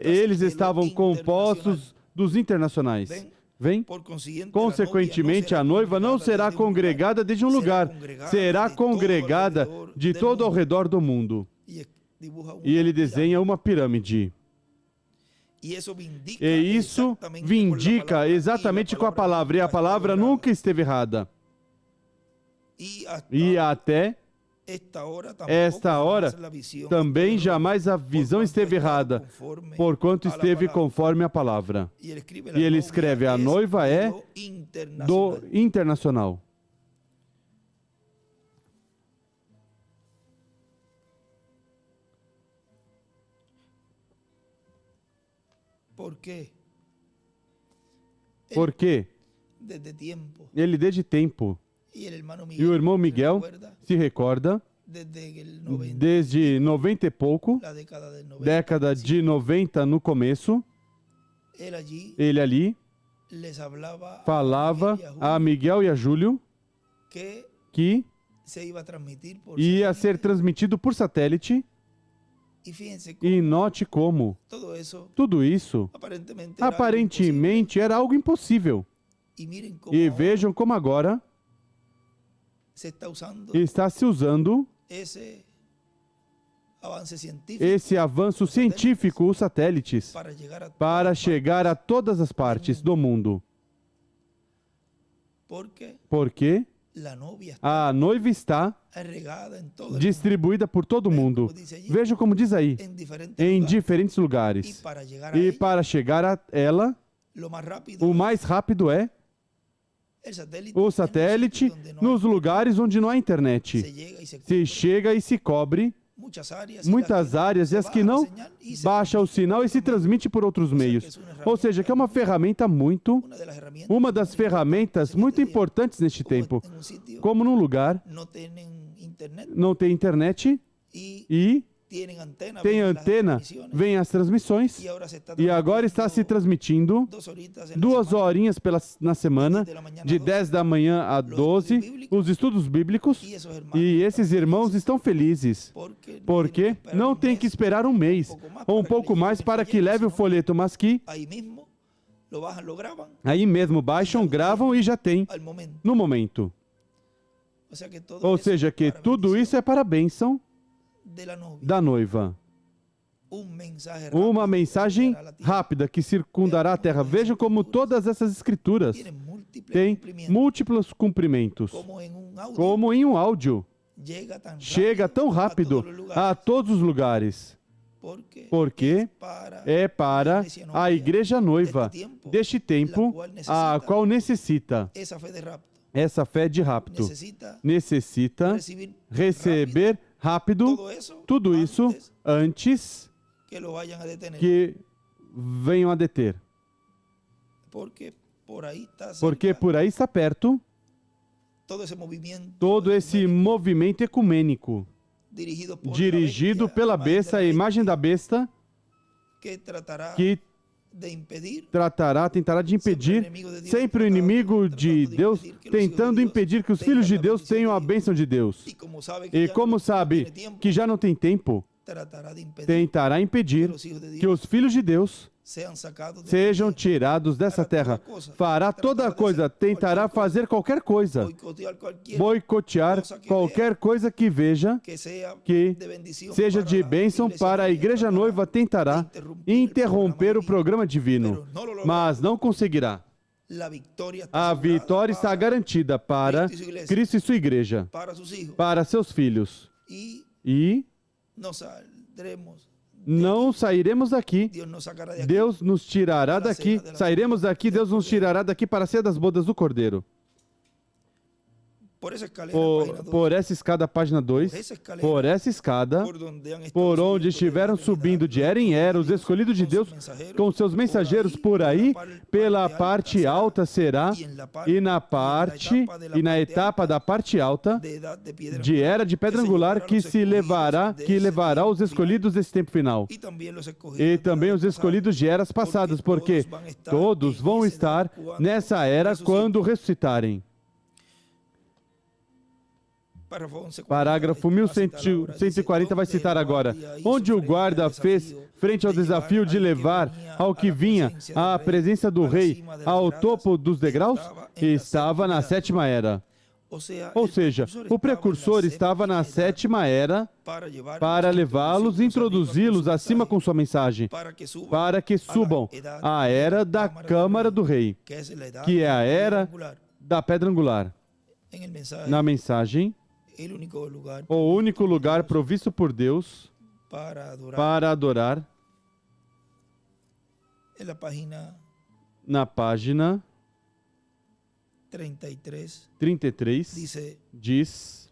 eles estavam compostos dos internacionais. Vem? Consequentemente, a noiva não será congregada desde um lugar, será congregada de todo ao redor do mundo. E ele desenha uma pirâmide. E isso vindica exatamente com a palavra, e a palavra nunca esteve errada. E até esta hora também jamais a visão esteve errada, porquanto esteve conforme a palavra. E ele escreve, a noiva é do internacional. Por quê? Porque ele desde tempo, e o irmão Miguel se recorda, desde 90 e pouco, década de 90 no começo, ele ali falava a Miguel e a Júlio que ia ser transmitido por satélite. E note como tudo isso aparentemente era algo impossível. E vejam como agora está se usando esse avanço científico, os satélites, para chegar a todas as partes do mundo. Porque a noiva está distribuída por todo o mundo. Veja como diz aí, em diferentes lugares. E para chegar a ela, o mais rápido é o satélite nos lugares onde não há internet. Se chega e se cobre muitas áreas, e as que não, baixa o sinal e se transmite por outros meios. Ou seja, que é uma ferramenta uma das ferramentas muito importantes neste tempo. Como num lugar não tem internet e tem antena, vem as transmissões, e agora está se transmitindo 2 horinhas na semana, de 10 da manhã a 12, os estudos bíblicos, e esses irmãos estão felizes, porque não tem que esperar um mês, ou um pouco mais para que leve o folheto, mas que aí mesmo baixam, gravam e já tem, no momento. Ou seja, que tudo isso é para a bênção da noiva. Uma mensagem rápida que circundará a terra. Vejam como todas essas escrituras têm múltiplos cumprimentos. Como em um áudio. Chega tão rápido a todos os lugares. Porque é para a igreja noiva deste tempo, a qual necessita essa fé de rapto. Necessita receber rápido tudo isso antes que venham a deter. Porque por aí está perto todo esse movimento ecumênico dirigido pela besta, a imagem da besta, que tentará de impedir, sempre o inimigo de Deus, tentando impedir que os filhos de Deus tenham a bênção de Deus. E como sabe que já não tem tempo, tentará impedir que os filhos de Deus sejam tirados dessa terra. Fará toda coisa, tentará fazer qualquer coisa, boicotear qualquer coisa que veja que seja de bênção para a igreja noiva, tentará interromper o programa divino, mas não conseguirá. A vitória está garantida para Cristo e sua igreja, para seus filhos. E não sairemos daqui, Deus nos tirará daqui, sairemos daqui, Deus nos tirará daqui para ser das bodas do Cordeiro. Por essa escada, página 2, por essa escada, por onde estiveram subindo de era em era os escolhidos de Deus, com seus mensageiros por aí, pela parte alta será, e na etapa da parte alta, de era de pedra angular, que levará os escolhidos desse tempo final. E também os escolhidos de eras passadas, porque todos vão estar nessa era quando ressuscitarem. Parágrafo 1140 vai citar agora. Onde o guarda fez frente ao desafio de levar ao que vinha à presença do rei ao topo dos degraus? Estava na sétima era. Ou seja, o precursor estava na sétima era para levá-los, introduzi-los acima com sua mensagem, para que subam à era da Câmara do Rei, que é a era da pedra angular. Na mensagem, o único lugar provisto por Deus para adorar, na página 33 diz: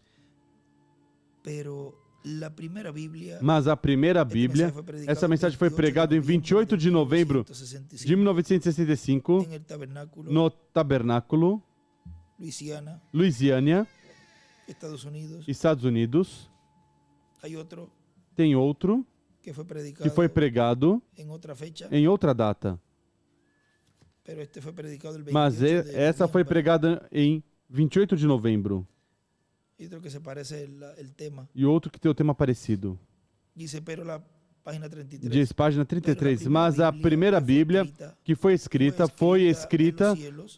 mas a primeira Bíblia, essa mensagem foi pregada em 28 de novembro de 1965, no Tabernáculo, Louisiana, Estados Unidos. Tem outro que foi pregado em outra data. Mas essa foi pregada em 28 de novembro. E outro que tem o tema parecido. Diz, página 33, mas a primeira Bíblia que foi escrita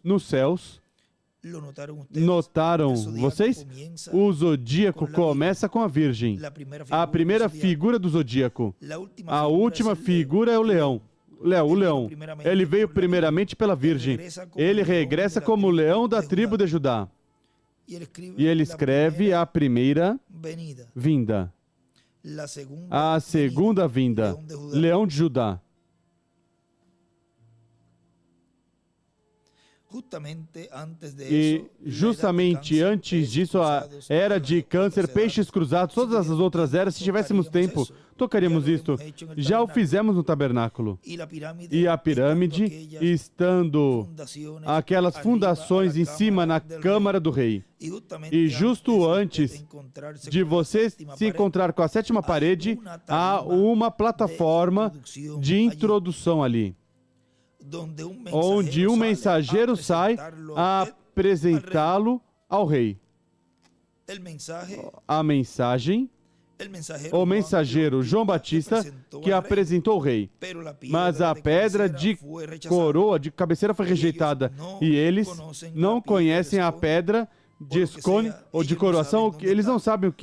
nos céus. Notaram vocês? O zodíaco começa com a Virgem. A primeira figura do zodíaco. A última figura é o leão. O leão. Ele veio primeiramente pela Virgem. Ele regressa como leão da tribo de Judá. E ele escreve a primeira vinda. A segunda vinda. Leão de Judá. E justamente antes disso, a era de câncer, peixes cruzados, todas as outras eras, se tivéssemos tempo, tocaríamos isto. Já o fizemos no tabernáculo. E a pirâmide, estando aquelas fundações em cima na Câmara do Rei. E justo antes de você se encontrar com a sétima parede, há uma plataforma de introdução ali, onde um mensageiro sai a apresentá-lo ao rei. A mensagem, o mensageiro João Batista, que apresentou o rei. Mas a pedra de coroa, de cabeceira, foi rejeitada. E eles não conhecem a pedra de escone ou de coroação, eles não sabem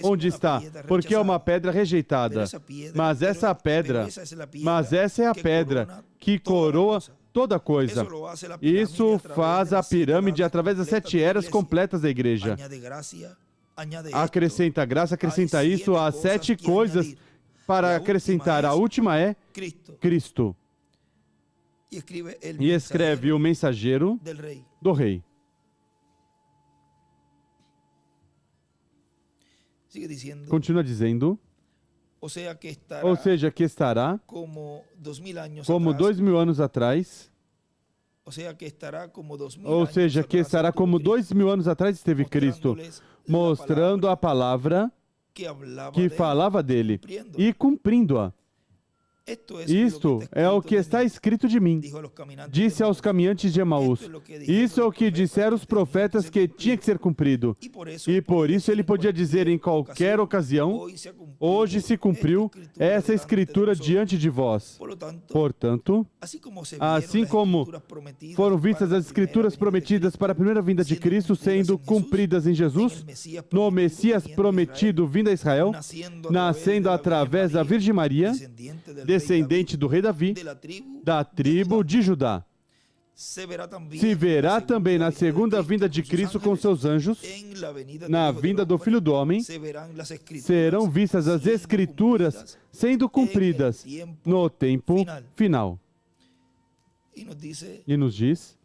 onde está, porque é uma pedra rejeitada. Mas essa é a pedra que coroa toda coisa. Isso faz a pirâmide através das 7 eras completas da igreja. Acrescenta graça, acrescenta isso, há 7 coisas para acrescentar. A última é Cristo. E escreve o mensageiro do rei. Continua dizendo, ou seja, que estará como 2000 anos atrás, ou seja, que estará como 2000 anos atrás esteve Cristo, mostrando a palavra que falava dele e cumprindo-a. Isto é o que está escrito de mim, disse aos caminhantes de Emaús. Isso é o que disseram os profetas que tinha que ser cumprido. E por isso ele podia dizer em qualquer ocasião, hoje se cumpriu essa escritura diante de vós. Portanto, assim como foram vistas as escrituras prometidas para a primeira vinda de Cristo sendo cumpridas em Jesus, no Messias prometido vindo a Israel, nascendo através da Virgem Maria, descendente do rei Davi, da tribo de Judá. Se verá também na segunda vinda de Cristo com seus anjos, na vinda do Filho do Homem, serão vistas as Escrituras sendo cumpridas no tempo final. E nos diz,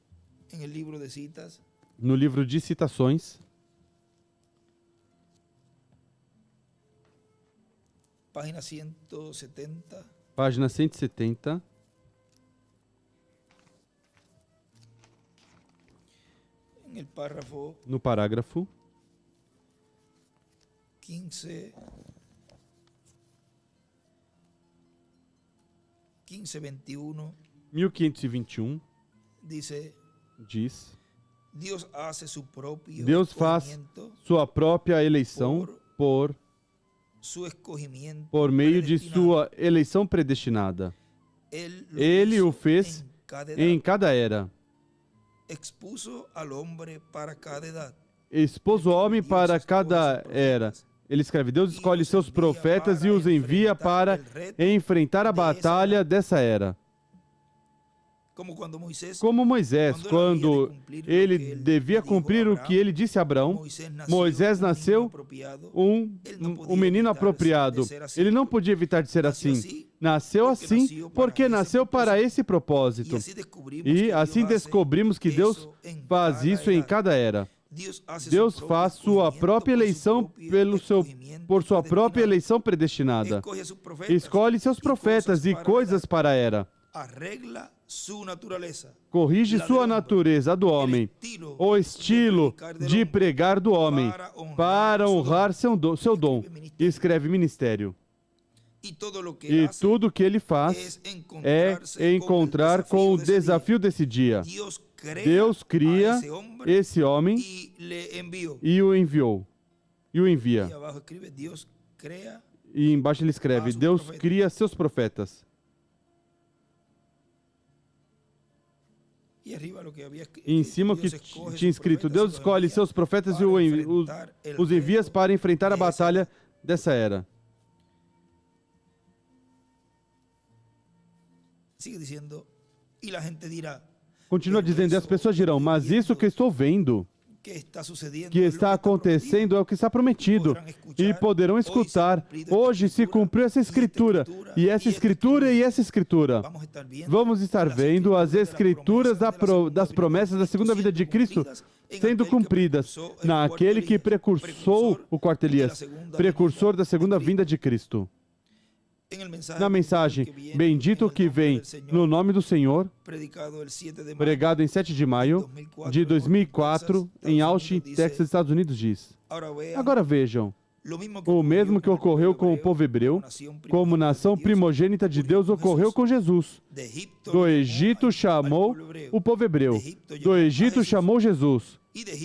no livro de citações, página 170, no parágrafo 1521, diz, Deus faz sua própria eleição por meio de sua eleição predestinada. Ele o fez em cada era. Expôs o homem para cada era. Ele escreve: Deus escolhe seus profetas e os envia para enfrentar a batalha dessa era. Como Moisés, quando ele devia cumprir o que ele disse a Abraão, Moisés nasceu um menino apropriado. Ele não podia evitar de ser assim. Nasceu assim porque nasceu para esse propósito. E assim descobrimos que Deus faz isso em cada era. Deus faz sua própria eleição por sua própria eleição predestinada. Escolhe seus profetas e coisas para a era. Corrige sua natureza do homem, o estilo de pregar do homem, para honrar seu dom. Escreve ministério. E tudo o que ele faz é encontrar com o desafio desse dia. Deus cria esse homem e o enviou. E o envia. E embaixo ele escreve: Deus cria seus profetas. E em cima o que tinha escrito: Deus escolhe seus profetas e os envia para enfrentar a batalha dessa era. Continua dizendo, e as pessoas dirão: mas isso que estou vendo, que está acontecendo, é o que está prometido. E poderão escutar: hoje se cumpriu essa escritura, e essa escritura, e essa escritura. Vamos estar vendo as escrituras das promessas da segunda vinda de Cristo sendo cumpridas naquele que precursou o quarto Elias, precursor da segunda vinda de Cristo. Na mensagem, bendito o que vem no nome do Senhor, pregado em 7 de maio de 2004, em Austin, Texas, Estados Unidos, diz: agora vejam, o mesmo que ocorreu com o povo hebreu, como nação primogênita de Deus, ocorreu com Jesus. Do Egito chamou o povo hebreu, do Egito chamou Jesus.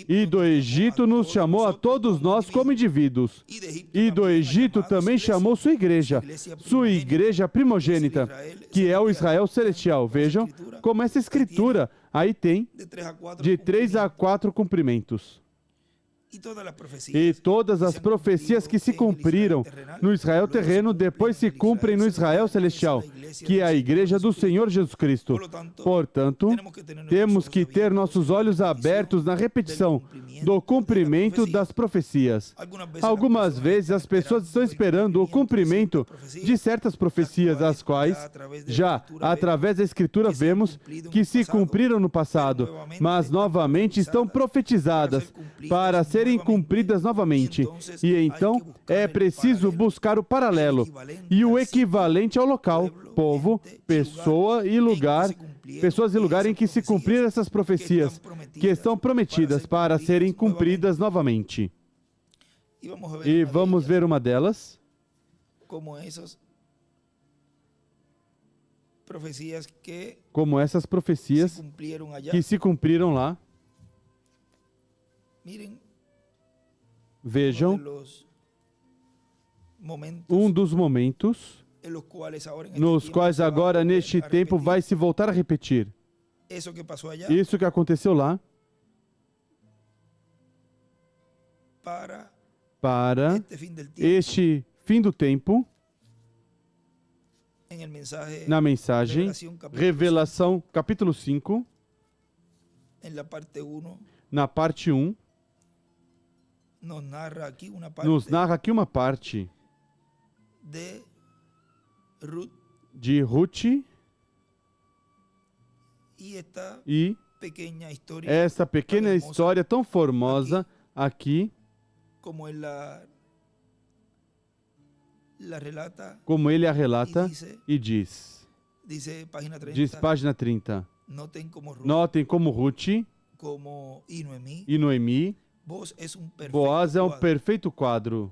E do Egito nos chamou a todos nós como indivíduos. E do Egito também chamou sua igreja primogênita, que é o Israel celestial. Vejam como essa escritura aí tem de 3 a 4 cumprimentos. E todas as profecias que se cumpriram no Israel terreno depois se cumprem no Israel celestial, que é a igreja do Senhor Jesus Cristo. Portanto, temos que ter nossos olhos abertos na repetição do cumprimento das profecias. Algumas vezes as pessoas estão esperando o cumprimento de certas profecias, as quais já através da Escritura vemos que se cumpriram no passado, mas novamente estão profetizadas para serem cumpridas novamente. E então é preciso buscar o paralelo e o equivalente ao local, povo, pessoas e lugar em que se cumpriram essas profecias, que estão prometidas para serem cumpridas novamente. E vamos ver uma delas. Como essas profecias que se cumpriram lá. Vejam um dos momentos nos quais agora, neste tempo, vai se voltar a repetir. Isso que aconteceu lá, para este fim do tempo, na mensagem, Revelação, capítulo 5, na parte 1, nos narra aqui uma parte de Ruth e essa pequena história tão formosa aqui, como ele a relata e diz página 30, notem como Ruth e Noemi, Boaz é um perfeito quadro.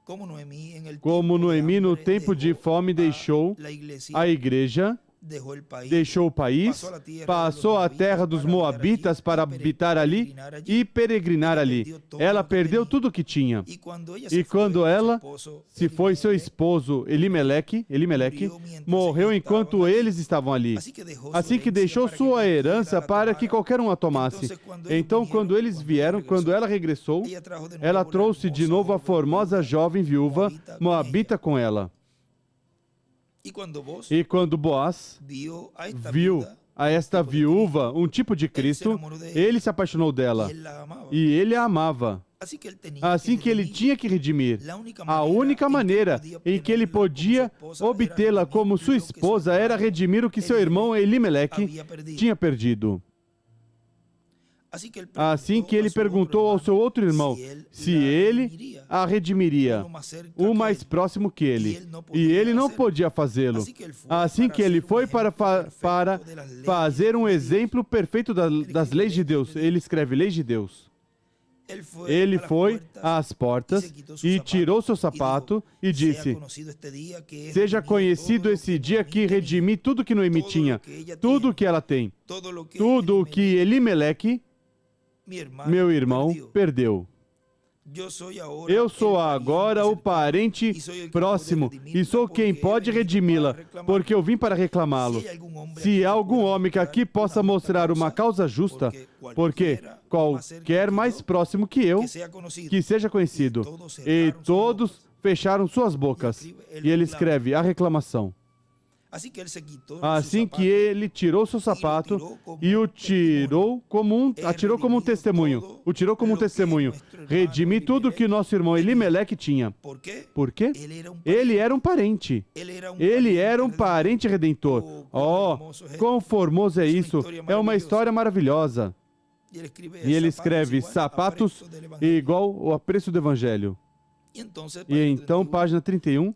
Como Noemi no tempo de fome deixou a igreja deixou o país, passou a terra dos Moabitas para habitar ali e peregrinar ali. Ela perdeu tudo o que tinha. E quando ela se foi, seu esposo Elimeleque morreu enquanto eles estavam ali. Assim que deixou sua herança para que qualquer um a tomasse. Então, quando eles vieram, quando ela regressou, ela trouxe de novo a formosa jovem viúva Moabita com ela. E quando Boaz viu a esta viúva um tipo de Cristo, ele se apaixonou dela e ele a amava. Assim que ele tinha que redimir. A única maneira em que ele podia obtê-la como sua esposa era redimir o que seu irmão Elimeleque tinha perdido. Assim que ele perguntou ao seu outro irmão se ele a redimiria, o mais próximo que ele. E ele não podia fazê-lo. Assim que ele foi para fazer um exemplo perfeito das leis de Deus. Ele escreve leis de Deus. Ele foi às portas e tirou seu sapato e disse: seja conhecido esse dia que redimi tudo que Noemi tinha, tudo o que ela tem, tudo o que Elimeleque, meu irmão, perdeu. Eu sou agora o parente próximo e sou quem pode redimi-la, porque eu vim para reclamá-lo. Se há algum homem que aqui possa mostrar uma causa justa, porque qualquer mais próximo que eu, que seja conhecido. E todos fecharam suas bocas. E ele escreve a reclamação. Assim que ele tirou seu sapato e o atirou como um testemunho. O tirou como um testemunho. Redimi tudo que nosso irmão Elimeleque tinha. Por quê? Ele era um parente. Ele era um parente redentor. Oh, quão formoso é isso! É uma história maravilhosa. E ele escreve sapatos igual ao preço do Evangelho. E então, página 31,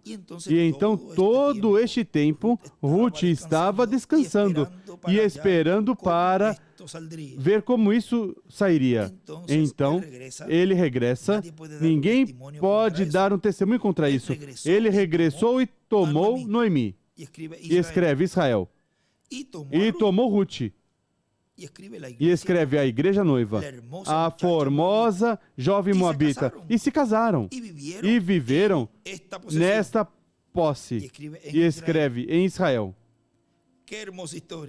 e então todo este tempo, Ruth estava descansando e esperando para ver como isso sairia. Então, ele regressa. Ninguém pode dar um testemunho contra isso. Ele regressou e tomou Noemi. E escreve Israel. E tomou Ruth. E escreve a igreja noiva, a formosa jovem moabita, e se casaram, e viveram nesta posse, e escreve em Israel.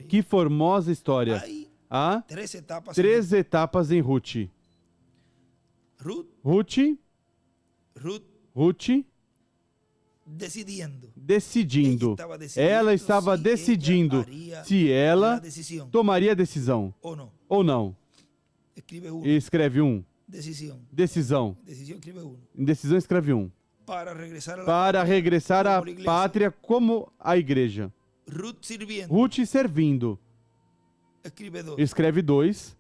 Que formosa história! Há 3 etapas em Ruth. Ruth, decidindo. Ela estava decidindo se ela tomaria a decisão ou não. E escreve 1. Decisão. Decisão escreve 1. Para regressar à pátria como a igreja. Ruth servindo. Escreve 2.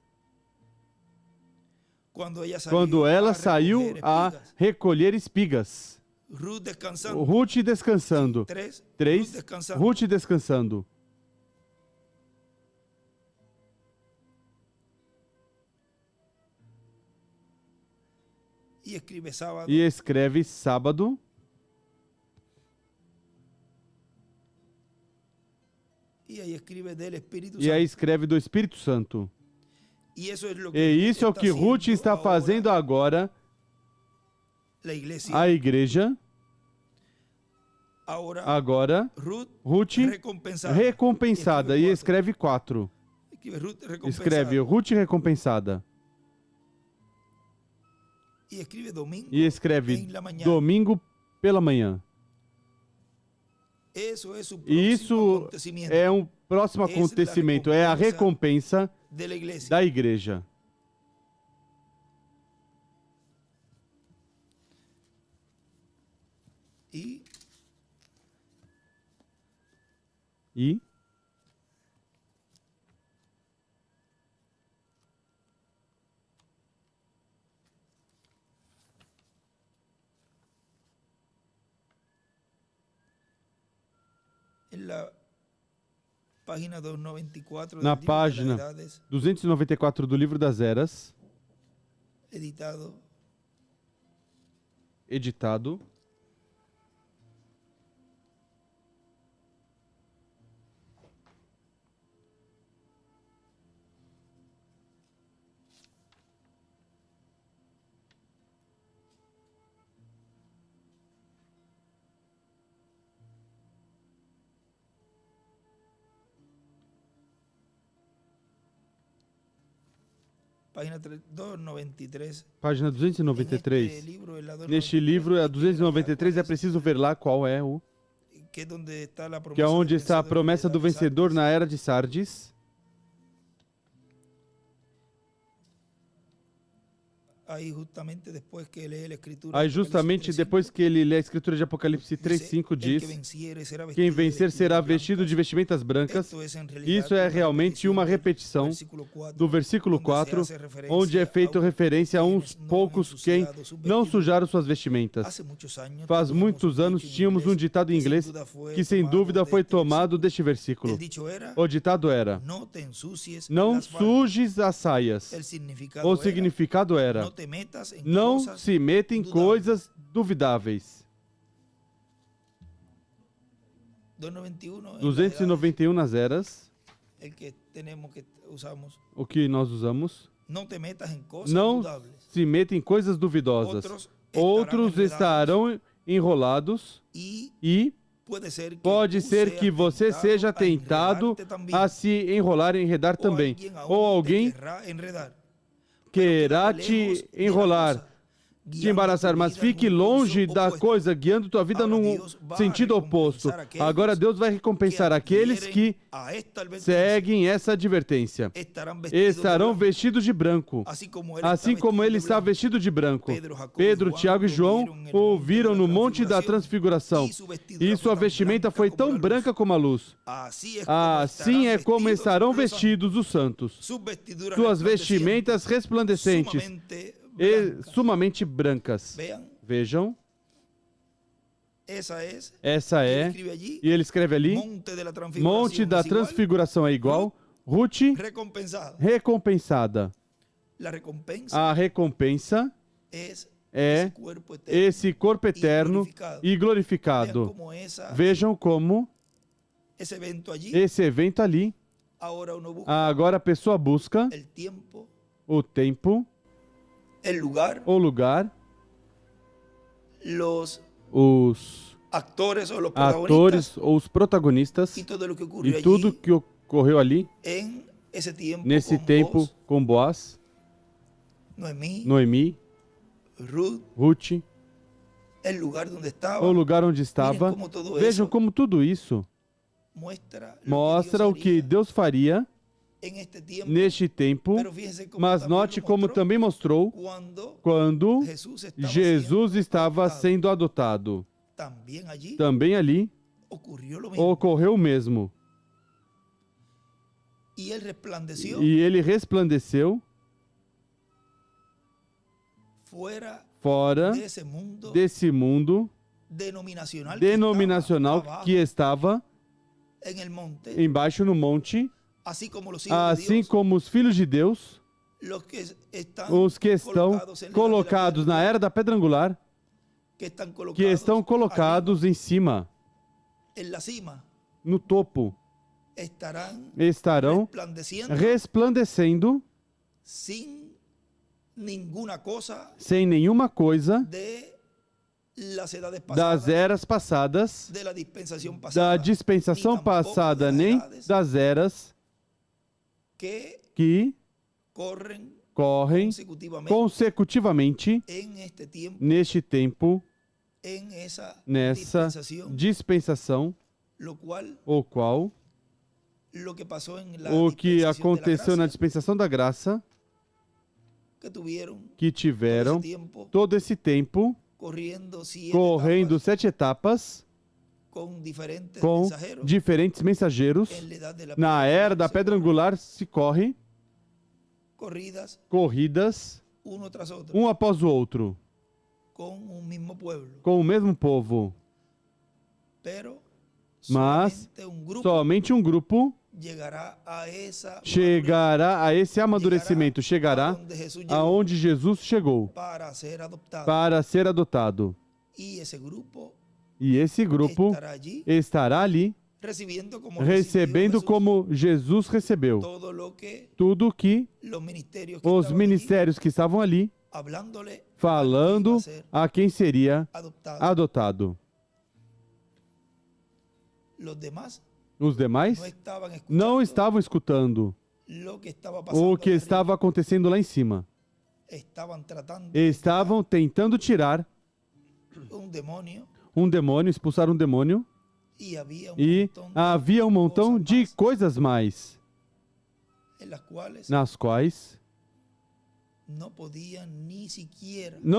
Quando ela saiu a recolher espigas. Ruth descansando. 3. Ruth descansando. E escreve sábado. E aí escreve do Espírito Santo. E isso é o que Ruth está fazendo agora. A igreja, agora, Ruth recompensada, e escreve 4. Escreve Ruth recompensada. E escreve domingo pela manhã. E isso é um próximo acontecimento, é a recompensa da igreja. E na página 294 do Livro das Eras, editado, Página 293. Neste livro, a 293, é preciso ver lá qual é o... que é onde está a promessa do vencedor na era de Sardes. Aí justamente depois que ele lê a escritura de Apocalipse 3:5 diz: quem vencer será vestido de vestimentas brancas. Isso é realmente uma repetição do versículo 4, onde é feito referência a uns poucos quem não sujaram suas vestimentas. Faz muitos anos tínhamos um ditado em inglês que sem dúvida foi tomado deste versículo. O ditado era: não sujes as saias. O significado era: não se meta em coisas duvidáveis. 291 nas eras. O que nós usamos. Não se meta em coisas duvidosas. Outros estarão enrolados e pode ser que você seja tentado a se enrolar e enredar também. Ou alguém querá te enrolar, te embaraçar, mas fique longe da coisa, guiando tua vida num sentido oposto. Agora Deus vai recompensar aqueles que seguem essa advertência. Estarão vestidos de branco, assim como ele está vestido de branco. Pedro, Tiago e João o viram no Monte da Transfiguração, e sua vestimenta foi tão branca como a luz. Assim é como estarão vestidos os santos. Suas vestimentas resplandecentes e sumamente brancas. Vejam. Essa é, e ele escreve ali, Monte da Transfiguração é igual, Ruth, recompensada. A recompensa é esse corpo eterno e glorificado. Vejam como esse evento ali, agora a pessoa busca o tempo, o lugar, os atores ou os protagonistas e tudo que ocorreu ali nesse tempo com Boaz, Noemi, Ruth, o lugar onde estava. Vejam como tudo isso mostra o que Deus faria neste tempo, mas note como também mostrou quando Jesus estava sendo adotado. Também ali ocorreu o mesmo. E ele resplandeceu fora desse mundo denominacional que estava embaixo no monte, assim como os filhos de Deus, os que estão colocados na era da pedra angular, que estão colocados em cima, no topo, estarão resplandecendo sem nenhuma coisa das eras passadas, da dispensação passada, nem das eras que correm consecutivamente neste tempo, nessa dispensação, o qual o que aconteceu na dispensação da graça, que tiveram todo esse tempo correndo 7 etapas com diferentes mensageiros. Na era da pedra angular se corre corridas um após o outro com o mesmo povo, mas somente um grupo chegará a esse amadurecimento, chegará aonde Jesus chegou para ser adotado. E esse grupo estará ali recebendo como Jesus recebeu tudo que os ministérios que estavam ali falando a quem seria adotado. Os demais não estavam escutando o que estava acontecendo lá em cima. Estavam tentando tirar um demônio, expulsar um demônio, e havia um montão de coisas mais, nas quais não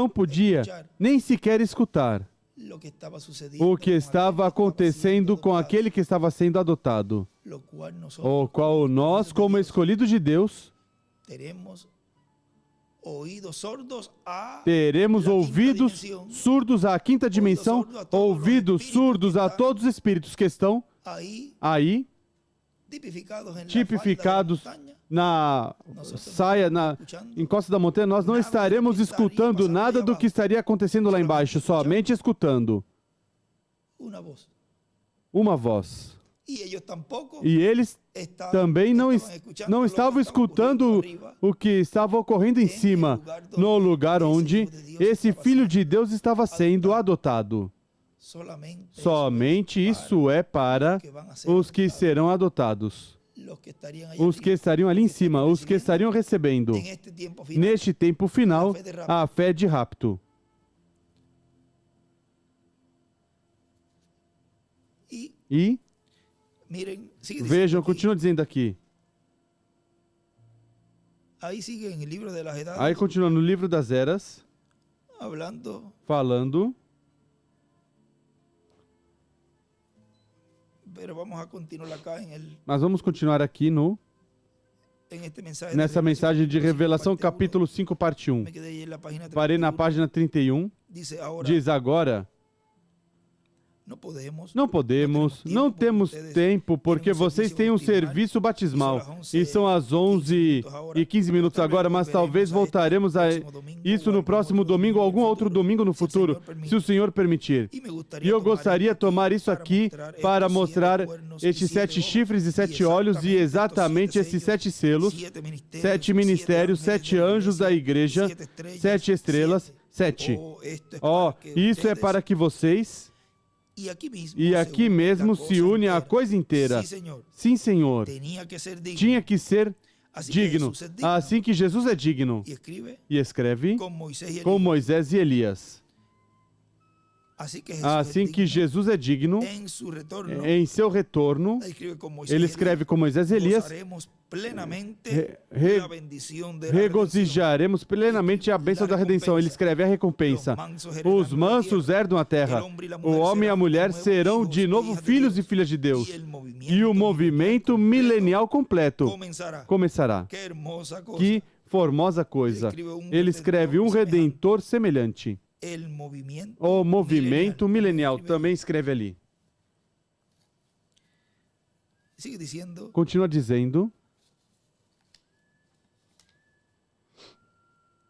podia nem sequer escutar o que estava acontecendo com aquele que estava sendo adotado, o qual nós, como escolhidos de Deus, teremos ouvidos surdos à quinta dimensão, ouvidos surdos a todos os espíritos que estão aí, tipificados na saia, na encosta da montanha. Nós não estaremos escutando nada do que estaria acontecendo lá embaixo, somente escutando uma voz. E eles também não estavam escutando o que estava ocorrendo em cima, no lugar onde esse Filho de Deus estava sendo adotado. Somente isso é para os que serão adotados, os que estariam ali em cima, os que estariam recebendo, neste tempo final, a fé de rapto. E vejam, continua dizendo aqui. Aí continua no livro das eras, falando. Mas vamos continuar aqui nessa mensagem de Revelação, capítulo 5, parte 1. Parei na página 31. Diz agora: não temos tempo, porque vocês têm um serviço batismal. E são as 11h15 agora, mas talvez voltaremos a isso no próximo domingo ou algum outro domingo no futuro, se o Senhor permitir. E eu gostaria de tomar isso aqui para mostrar estes 7 chifres e 7 olhos e exatamente esses 7 selos, 7 ministérios, 7 anjos da igreja, 7 estrelas, 7. Isso é para que vocês... E aqui mesmo se une a coisa inteira. Sim, Senhor. Tinha que ser digno. Assim que Jesus é digno. E escreve com Moisés e Elias. Assim que Jesus é digno, em seu retorno, ele escreve com Moisés e Elias, regozijaremos plenamente a bênção da redenção. Ele escreve a recompensa. Os mansos herdam a terra. O homem e a mulher serão de novo filhos e filhas de Deus. E o movimento milenial completo começará. Que formosa coisa. Ele escreve um redentor semelhante. O movimento milenial também escreve ali. Continua dizendo.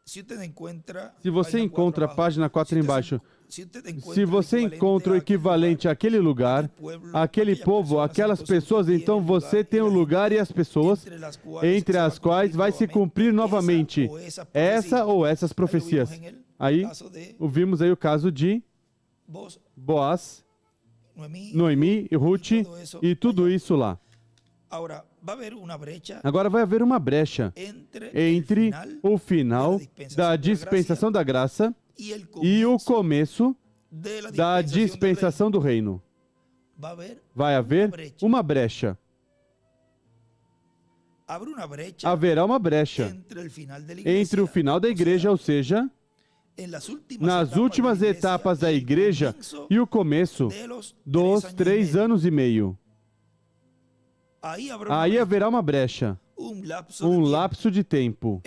Se você encontra a página 4 embaixo, se você encontra o equivalente àquele lugar, aquele povo, aquelas pessoas, então você tem o lugar e as pessoas entre as quais vai se cumprir novamente essa ou essas profecias. Aí, vimos aí o caso de Boaz, Noemi e Ruth e tudo isso lá. Agora vai haver uma brecha entre o final da dispensação da graça e o começo da dispensação do reino. Vai haver uma brecha. Haverá uma brecha entre o final da igreja, ou seja, nas últimas etapas da igreja e o começo dos 3 anos e meio. Aí haverá uma brecha, um lapso de tempo,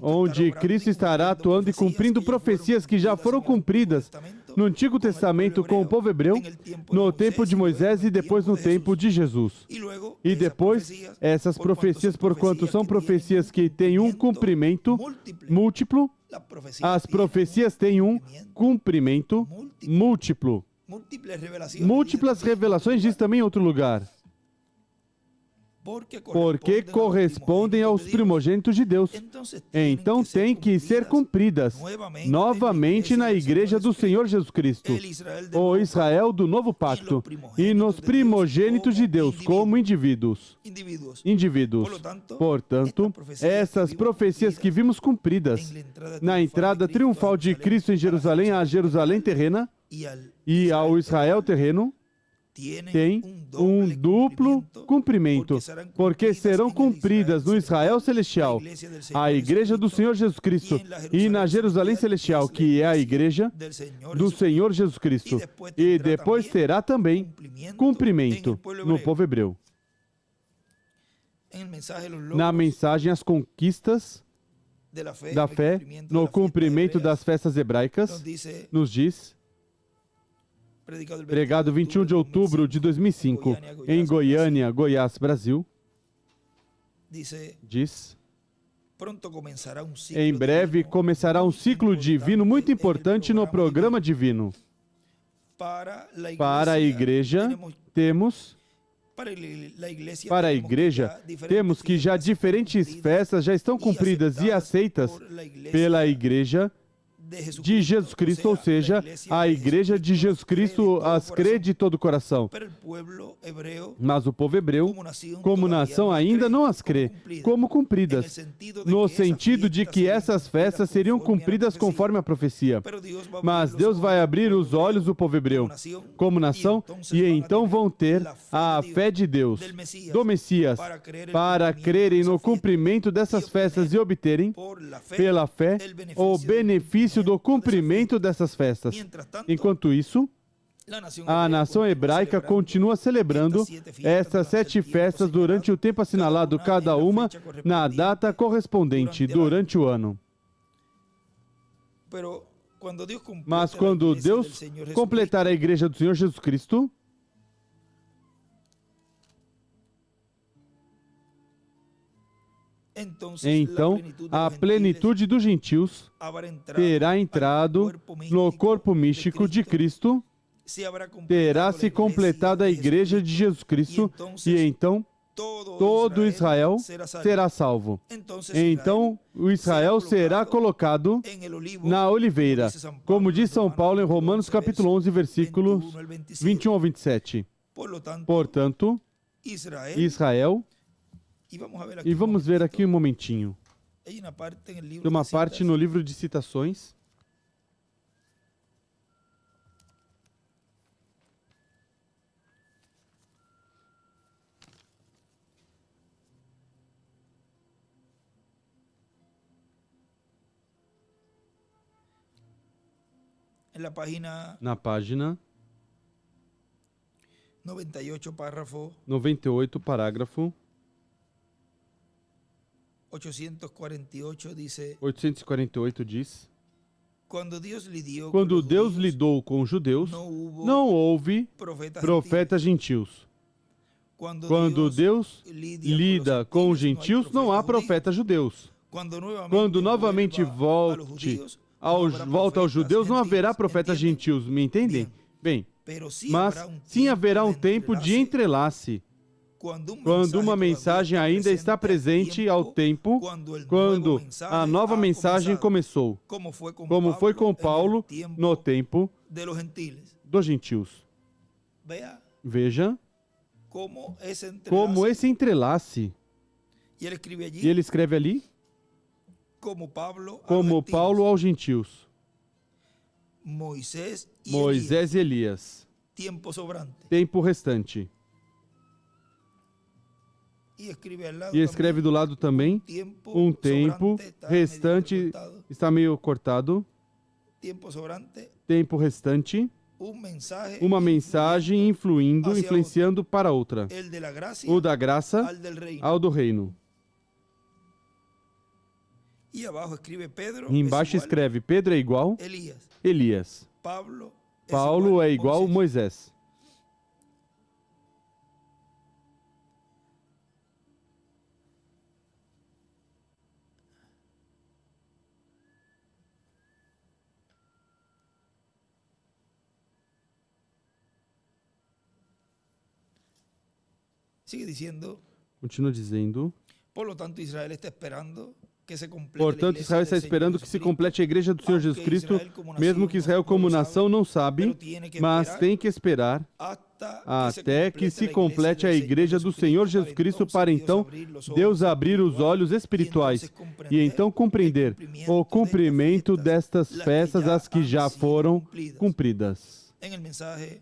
onde Cristo estará atuando e cumprindo profecias que já foram cumpridas no Antigo Testamento com o povo hebreu, no tempo de Moisés e depois no tempo de Jesus. E depois, essas profecias, porquanto são profecias que têm um cumprimento múltiplo, as profecias têm um cumprimento múltiplo. Múltiplas revelações, diz também em outro lugar. porque correspondem aos primogênitos de Deus. Então têm que ser cumpridas novamente na igreja do Senhor Jesus Cristo, o Israel do novo pacto, e nos primogênitos de Deus como indivíduos. Portanto, essas profecias que vimos cumpridas na entrada triunfal de Cristo em Jerusalém, à Jerusalém terrena e ao Israel terreno, tem um duplo cumprimento, porque serão cumpridas no Israel celestial, a igreja do Senhor Jesus Cristo, e na Jerusalém celestial, que é a igreja do Senhor Jesus Cristo. E depois terá também cumprimento no povo hebreu. Na mensagem As Conquistas da Fé, no cumprimento das festas hebraicas, nos diz, pregado 21 de outubro de 2005, em Goiânia, Goiás, Brasil, diz, em breve começará um ciclo divino muito importante no programa divino. Para a igreja, temos que já diferentes festas já estão cumpridas e aceitas pela igreja de Jesus Cristo, ou seja, a igreja de Jesus Cristo as crê de todo o coração. Mas o povo hebreu, como nação, ainda não as crê como cumpridas, no sentido de que essas festas seriam cumpridas conforme a profecia. Mas Deus vai abrir os olhos do povo hebreu como nação, e então vão ter a fé de Deus, do Messias, para crerem no cumprimento dessas festas e obterem, pela fé, o benefício do cumprimento dessas festas. Enquanto isso, a nação hebraica continua celebrando estas 7 festas durante o tempo assinalado, cada uma na data correspondente durante o ano. Mas quando Deus completar a igreja do Senhor Jesus Cristo, então a plenitude dos gentios terá entrado no corpo místico de Cristo, terá se completado a igreja de Jesus Cristo, e então todo Israel será salvo. Então o Israel será colocado na oliveira, como diz São Paulo em Romanos capítulo 11, versículos 21 ao 27. Portanto, Israel, e vamos ver aqui um momentinho. Tem uma parte no livro de citações. Na página 98, parágrafo 848 diz: quando Deus lidou com os judeus, não houve profetas gentios. Quando Deus lida com os gentios, não há profetas judeus. Quando novamente volta aos judeus, não haverá profetas gentios. Me entendem? Bem, mas sim haverá um tempo de entrelace, quando uma mensagem ainda está presente ao tempo, quando a nova mensagem começou, como foi com Paulo no tempo dos gentios. Veja como esse entrelace. E ele escreve ali, como Paulo aos gentios, Moisés e Elias, tempo restante. E escreve do lado também, um tempo restante, está meio cortado, tempo restante, uma mensagem influenciando para outra, o da graça ao do reino. E embaixo escreve, Pedro é igual Elias, Paulo é igual Moisés. Continua dizendo. Portanto, Israel está esperando que se complete Portanto, Israel está esperando que se complete a igreja do Senhor Jesus Cristo, mesmo que Israel como nação não sabe, mas tem que esperar até que se complete a igreja do Senhor Jesus Cristo para então Deus abrir os olhos espirituais e então compreender o cumprimento destas festas, as que já foram cumpridas.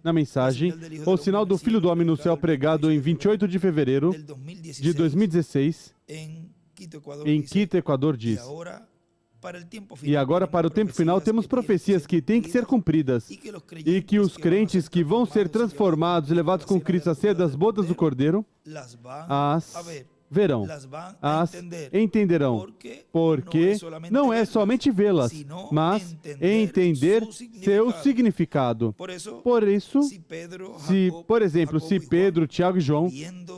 Na mensagem, o sinal do Filho do Homem no céu pregado em 28 de fevereiro de 2016, em Quito, Equador, diz: e agora, para o tempo final, temos profecias que têm que ser cumpridas e que os crentes que vão ser transformados e levados com Cristo a ser das bodas do Cordeiro, as verão, as entenderão, porque não é somente vê-las, mas entender seu significado. Por isso, por exemplo, se Pedro, Tiago e João,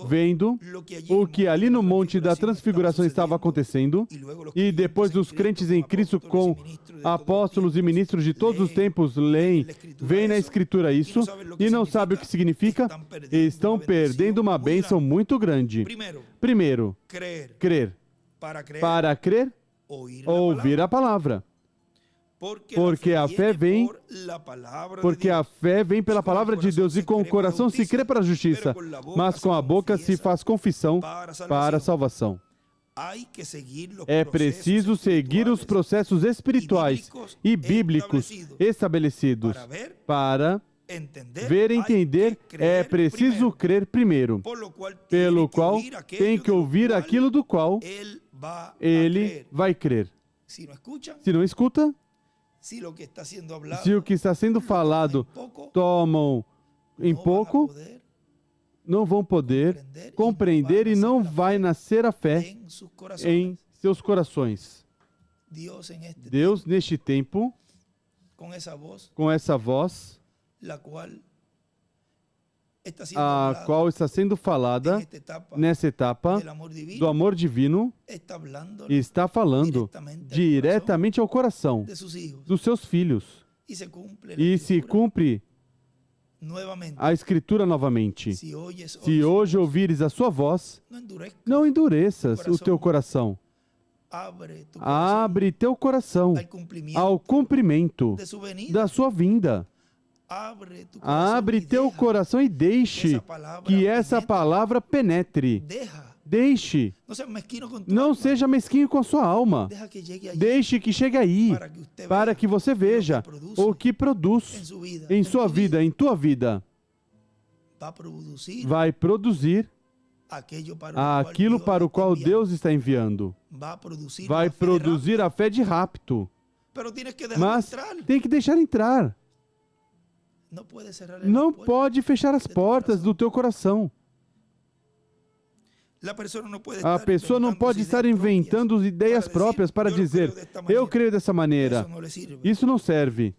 vendo o que ali no Monte da Transfiguração estava acontecendo, e depois os crentes em Cristo com apóstolos e ministros de todos os tempos veem na Escritura isso, e não sabem o que significa, estão perdendo uma bênção muito grande. Primeiro, crer. Para crer, ouvir a palavra. Porque a fé vem pela palavra de Deus, e com o coração se crê para a justiça, mas com a boca se faz confissão para a salvação. É preciso seguir os processos espirituais e bíblicos estabelecidos. Para ver e entender, é preciso crer primeiro, pelo qual tem que ouvir aquilo do qual ele vai crer. Se não escuta, se o que está sendo falado tomam em pouco, não vão poder compreender e não vai nascer a fé em seus corações. Deus, neste tempo, com essa voz, a qual está sendo falada nessa etapa do amor divino, está falando diretamente ao coração dos seus filhos. E se cumpre a Escritura novamente. Se hoje ouvires a sua voz, não endureças o teu coração. Abre teu coração ao cumprimento da sua vinda. Abre teu coração e deixe que essa palavra penetre. Deixe. Não seja mesquinho com a sua alma. Deixe que chegue aí, para que você veja o que produz em sua vida, em tua vida. Vai produzir aquilo para o qual Deus está enviando. Vai produzir a fé de rapto. Mas tem que deixar entrar. Não pode fechar as portas do teu coração. A pessoa não pode estar inventando ideias próprias para dizer, eu creio dessa maneira. Isso não serve.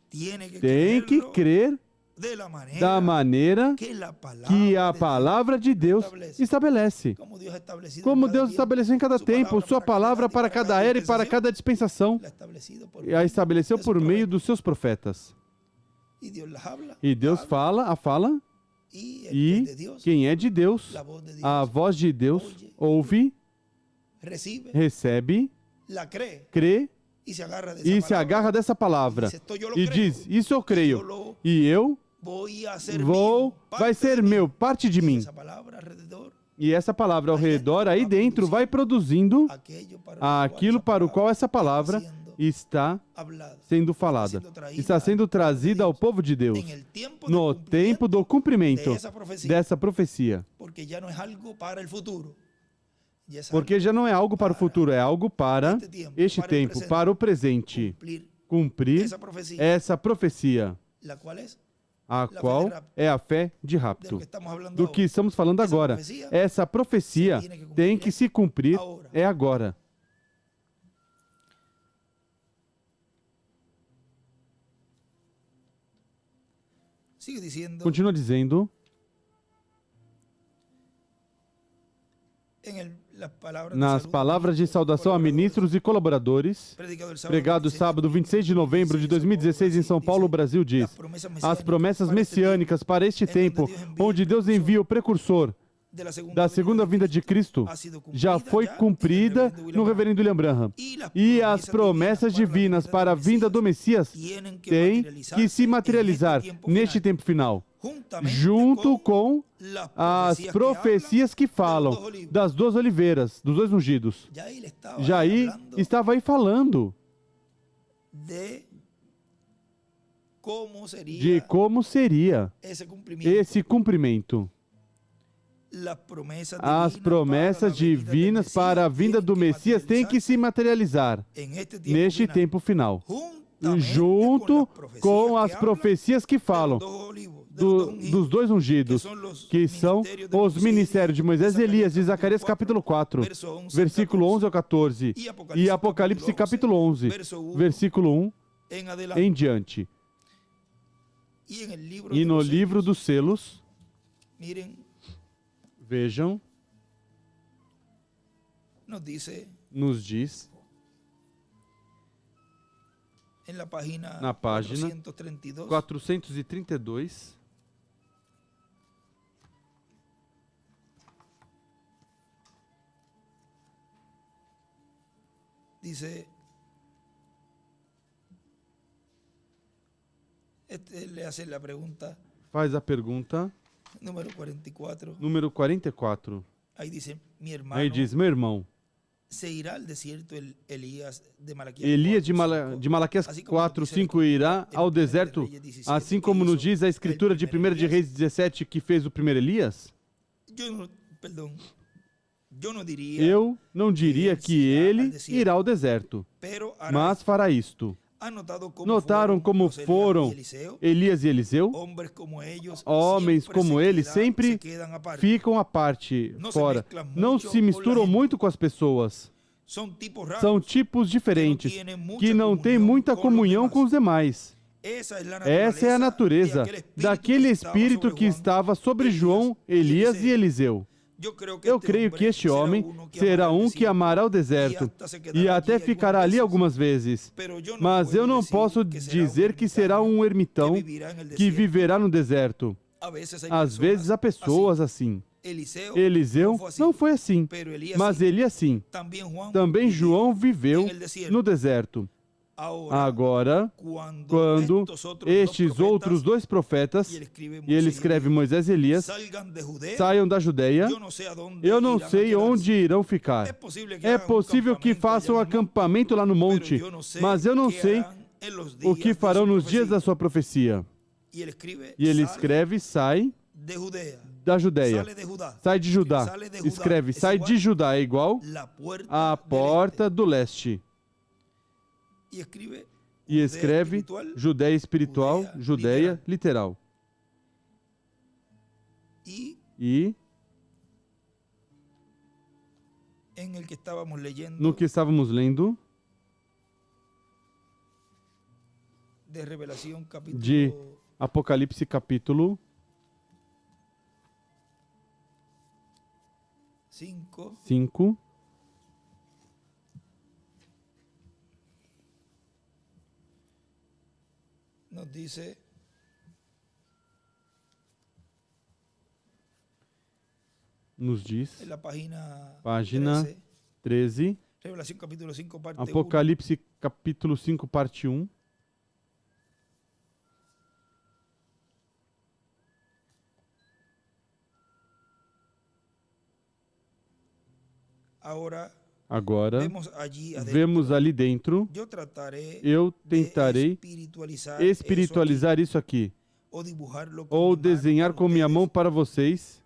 Tem que crer da maneira que a palavra de Deus estabelece. Como Deus estabeleceu em cada tempo, sua palavra para cada era e para cada dispensação, a estabeleceu por meio dos seus profetas. E Deus fala, e quem é de Deus, a voz de Deus, ouve, recebe, crê e se agarra dessa palavra e diz, isso eu creio, e eu vai ser meu, parte de mim. E essa palavra ao redor, aí dentro, vai produzindo aquilo para o qual essa palavra está sendo falada, está sendo trazida ao povo de Deus, no tempo do cumprimento dessa profecia. Porque já não é algo para o futuro, é algo para este tempo, para o presente. Cumprir essa profecia, a qual é a fé de rapto. Do que estamos falando agora. Essa profecia tem que se cumprir, é agora. Continua dizendo, nas palavras de saudação a ministros e colaboradores, pregado sábado 26 de novembro de 2016 em São Paulo, Brasil, diz, as promessas messiânicas para este tempo, onde Deus envia o precursor da segunda vinda de Cristo já foi cumprida no reverendo William Branham. E as promessas divinas para a vinda do Messias têm que se materializar neste tempo final, junto com as profecias que falam das duas oliveiras, dos dois ungidos. Jair estava aí falando de como seria esse cumprimento. As promessas divinas para a vinda do Messias têm que se materializar neste tempo final, junto com as profecias que falam dos dois ungidos, que são os ministérios de Moisés e Elias, de Zacarias capítulo 4, versículo 11 ao 14, e Apocalipse capítulo 11, versículo 1 em diante. E no livro dos selos, vejam, nos diz, na página 432, faz a pergunta número 44. Aí diz, meu irmão, Elias de Malaquias 4, 5 irá ao deserto, assim como nos diz a escritura de 1 de Reis 17 que fez o primeiro Elias? Eu não diria que ele irá ao deserto, mas fará isto. Notaram como foram Elias e Eliseu? Homens como eles sempre ficam à parte, fora. Não se misturam muito com as pessoas. São tipos diferentes, que não têm muita comunhão com os demais. Essa é a natureza daquele espírito que estava sobre João, Elias e Eliseu. Eu creio que este homem será um que amará o deserto e até ficará ali algumas vezes. Mas eu não posso dizer que será um ermitão que viverá no deserto. Às vezes há pessoas assim. Eliseu não foi assim, mas Elias sim. Também João viveu no deserto. Agora, quando estes outros dois profetas, e ele escreve Moisés e Elias, saiam da Judeia, eu não sei onde irão ficar. É possível que façam acampamento lá no monte, mas eu não sei o que farão nos dias da sua profecia. E ele escreve, sai da Judeia, sai de Judá. Escreve, sai de Judá, é igual à porta do leste. E escreve Judéia espiritual, Judeia literal. E no que estávamos lendo de Apocalipse capítulo 5, nos diz, página 13, Apocalipse capítulo 5, parte 1. Agora, vemos ali dentro, eu tentarei espiritualizar isso aqui, ou desenhar com minha mão para vocês,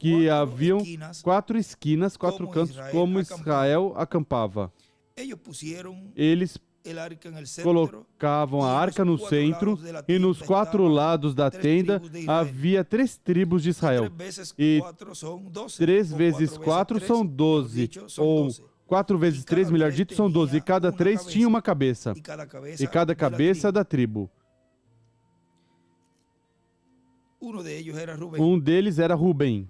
que haviam 4 esquinas, 4 cantos, como Israel acampava. Eles colocavam a arca no centro e nos 4 lados da tenda havia 3 tribos de Israel. E 3 vezes 4 são 12, ou 4 vezes 3, melhor dito, são 12. E cada 3 tinha uma cabeça, e cada cabeça da tribo. Um deles era Rubem.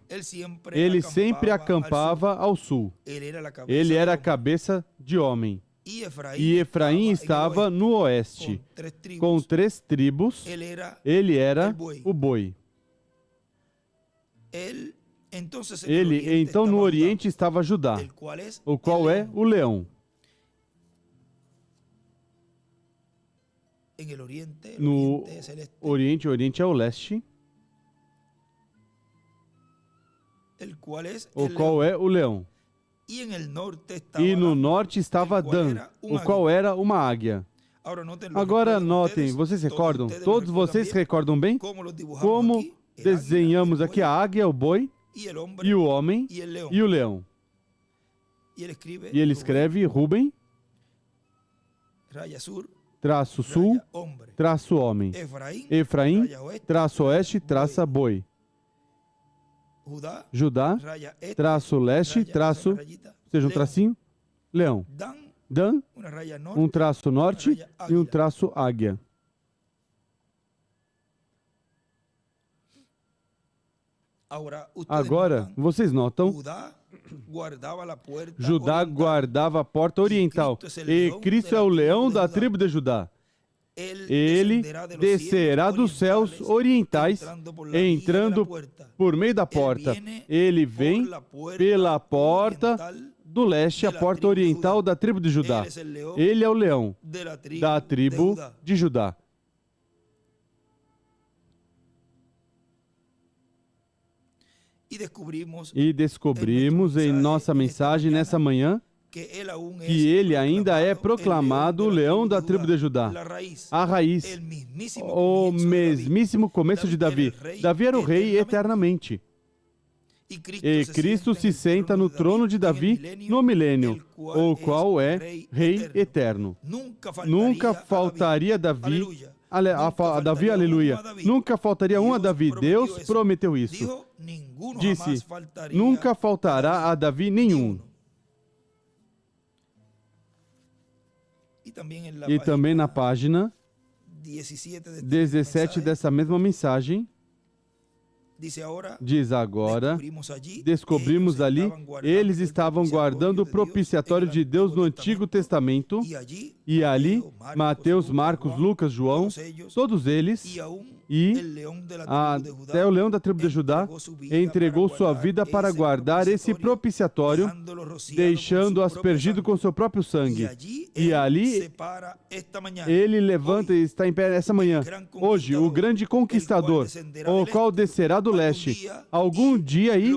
Ele sempre acampava ao sul. Ele era a cabeça de homem. E Efraim estava no oeste, com 3 tribos. Ele era o boi. Então no Oriente estava Judá, o qual é o leão. No Oriente, o Oriente é o leste, o qual é o leão. E no norte estava Dan, o qual era uma águia. Agora notem, vocês recordam? Todos vocês recordam bem? Como desenhamos aqui a águia, o boi, e o homem, e o leão. E ele escreve Ruben, traço sul, traço homem. Efraim, traço oeste, traça boi. Judá, traço leste, traço, seja um tracinho, leão. Dan, um traço norte e um traço águia. Agora, vocês notam, Judá guardava a porta oriental, e Cristo é o leão da tribo de Judá. Ele descerá dos céus orientais, entrando por meio da porta. Ele vem pela porta do leste, a porta oriental da tribo de Judá. Ele é o leão da tribo de Judá. E descobrimos em nossa mensagem nessa manhã que ele ainda é proclamado o leão da tribo de Judá, a raiz, o mesmíssimo começo de Davi. Davi era o rei eternamente. E Cristo se senta no trono de Davi no milênio, o qual é rei eterno. Nunca faltaria Davi, Davi, aleluia. Nunca faltaria um a Davi. Deus prometeu isso. Disse, nunca faltará a Davi nenhum. E também na página 17 dessa mesma mensagem, diz agora, descobrimos ali, eles estavam guardando o propiciatório de Deus no Antigo Testamento, e ali, Mateus, Marcos, Lucas, João, todos eles, e até o leão da tribo de Judá entregou sua vida para guardar esse propiciatório, deixando aspergido com seu próprio sangue. E ali ele levanta e está em pé essa manhã. Hoje, o grande conquistador, o qual descerá do leste. Algum dia aí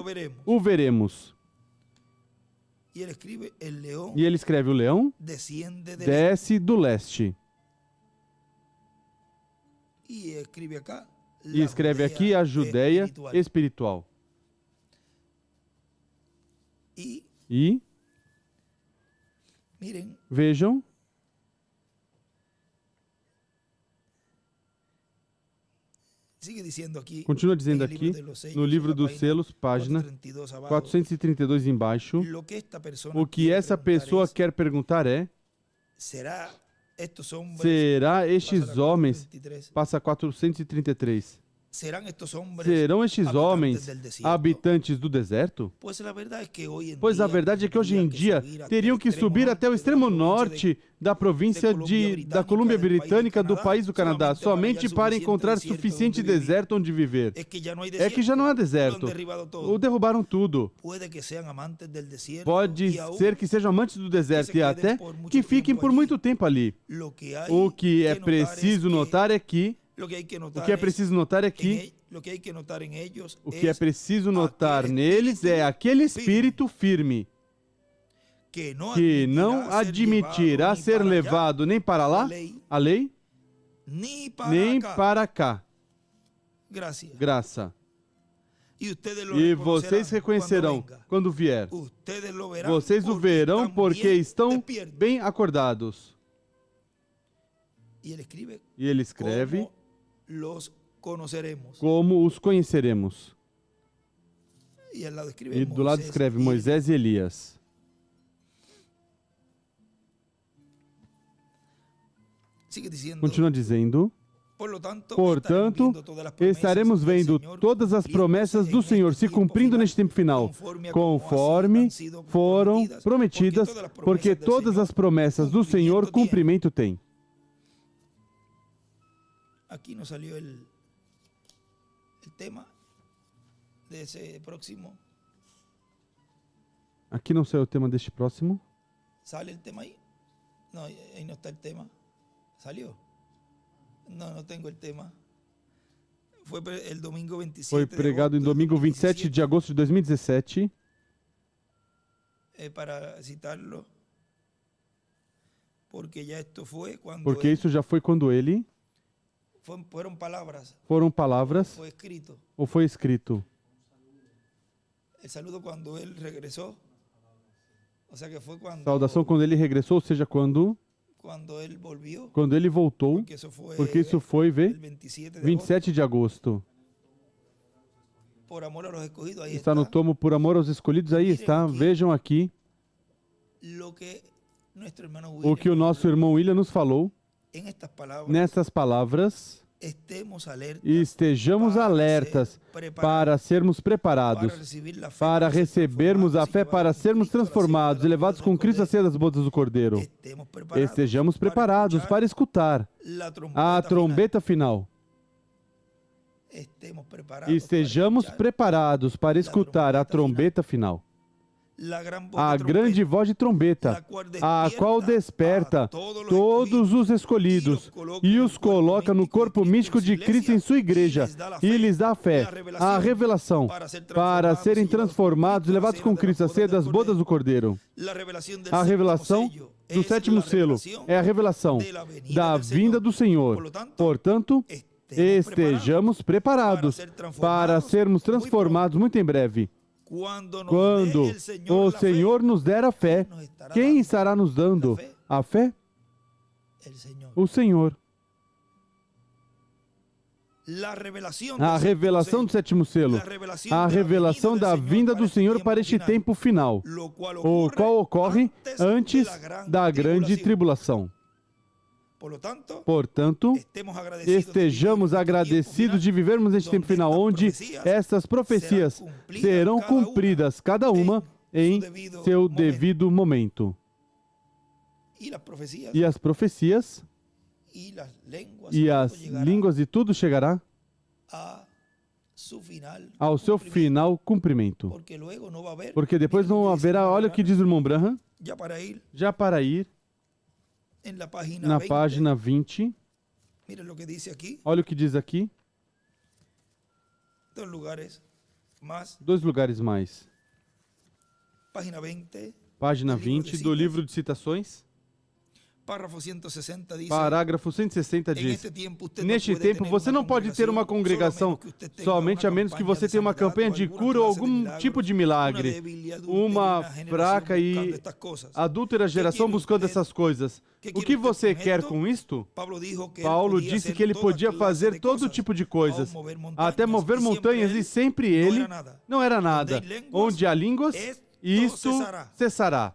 o veremos. E ele escreve, o leão desce do leste. E escreve aqui a Judéia espiritual. E vejam, continua dizendo aqui, no livro dos selos, página 432 embaixo, o que essa pessoa quer perguntar é, será estes homens, passa 433, serão estes homens habitantes do deserto? Pois a verdade é que hoje em dia teriam que subir até o extremo norte da província da Colômbia Britânica do país do Canadá, somente para encontrar suficiente deserto onde viver. É que já não há deserto. O derrubaram tudo. Pode ser que sejam amantes do deserto e até que fiquem por muito tempo ali. O que é preciso notar é que o que é preciso notar neles é aquele espírito firme que não admitirá ser levado nem para lá, a lei, nem para cá, graça. E vocês reconhecerão quando vier. Vocês o verão porque estão bem acordados. E ele escreve, como os conheceremos. E do lado escreve Moisés e Elias. Continua dizendo, portanto, estaremos vendo todas as promessas do Senhor se cumprindo neste tempo final, conforme foram prometidas, porque todas as promessas do Senhor cumprimento têm. Aqui nos salió el tema de ese próximo Aqui não saiu o tema deste próximo. ¿Sale el tema ahí? No, ahí no está el tema. ¿Salió? No, no tengo el tema. Foi el domingo 27 Foi pregado em domingo 27 de agosto de 2017. Para citarlo, porque já esto foi quando Porque isso já foi quando ele... Foram palavras. Foram palavras. Foi escrito. Ou foi escrito? El saludo quando ele regressou. O sea que foi quando... Saudação quando ele regressou, ou seja, quando ele volviu. Quando ele voltou, porque isso foi, vê, 27 de agosto. Por amor a los escogidos, aí está no tomo Por Amor aos Escolhidos, aí está. Vejam aqui o que o nosso irmão William nos falou. Nestas palavras, estejamos alertas para sermos preparados, para recebermos a fé, para sermos transformados e levados com Cristo a ceia das bodas do Cordeiro. Estejamos preparados para escutar a trombeta final. Estejamos preparados para escutar a trombeta final. A grande voz de trombeta, a qual desperta todos os escolhidos e os coloca no corpo místico de Cristo em sua igreja e lhes dá a fé, a revelação, para serem transformados e levados com Cristo a ceia das bodas do Cordeiro. A revelação do sétimo selo é a revelação da vinda do Senhor. Portanto, estejamos preparados para sermos transformados muito em breve. Quando o Senhor nos der a fé, quem estará nos dando a fé? O Senhor. A revelação do sétimo selo, a revelação da vinda do Senhor para este tempo final, o qual ocorre antes da grande tribulação. Portanto, estejamos agradecidos de vivermos neste tempo final, onde estas profecias serão cumpridas, cada uma em seu devido momento. E as profecias e as línguas e tudo chegará ao seu final cumprimento. Porque depois não haverá, olha o que diz o irmão Branham, já para ir, na página 20, olha o que diz aqui. 2 lugares mais. Página 20 do livro de citações. Parágrafo 160 diz: neste tempo você não pode ter uma congregação somente a menos que você tenha uma campanha de cura ou algum tipo de milagre, uma fraca e adúltera geração buscando essas coisas. O que você quer com isto? Paulo disse que ele podia fazer todo tipo de coisas, até mover montanhas, e sempre ele não era nada. Onde há línguas, isto cessará.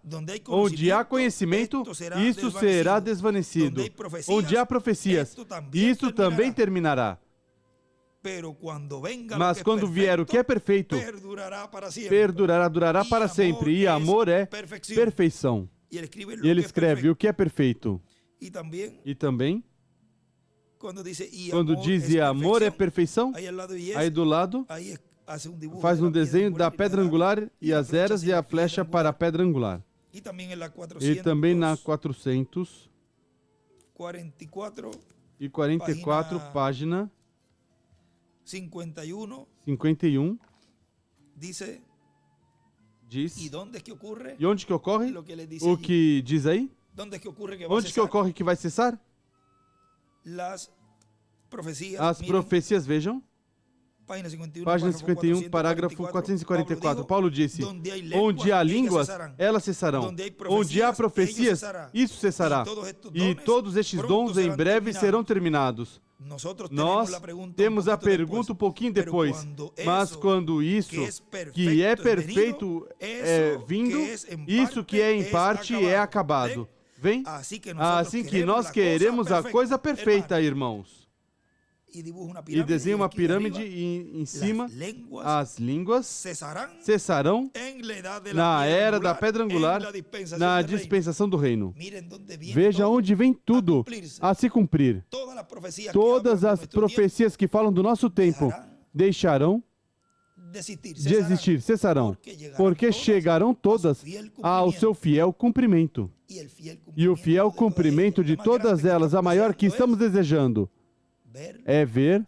Onde há conhecimento, isto será desvanecido. Onde há profecias, isto também terminará. Mas quando vier o que é perfeito, perdurará, durará para sempre. E amor é perfeição. E ele escreve o que é perfeito. E também, quando diz e amor é perfeição, aí do lado, faz um desenho da pedra angular e as eras e a flecha para a pedra angular. E também na 444, página 51, diz, e onde que ocorre? O que diz aí? Onde que ocorre que vai cessar? As profecias, vejam. Página 51, parágrafo 444. Paulo disse: onde há línguas, elas cessarão. Onde há profecias, isso cessará. E todos estes dons em breve serão terminados. Nós temos a pergunta um pouquinho depois, mas quando isso que é perfeito é vindo, isso que é em parte é acabado. Vem? Assim que nós queremos a coisa perfeita, irmãos. E desenha uma pirâmide e em cima as línguas cessarão na era da pedra angular, na dispensação do reino. Veja onde vem tudo a se cumprir. Todas as profecias que falam do nosso tempo deixarão de existir cessarão, porque chegarão todas ao seu fiel cumprimento. E o fiel cumprimento de todas elas, a maior que estamos desejando, é ver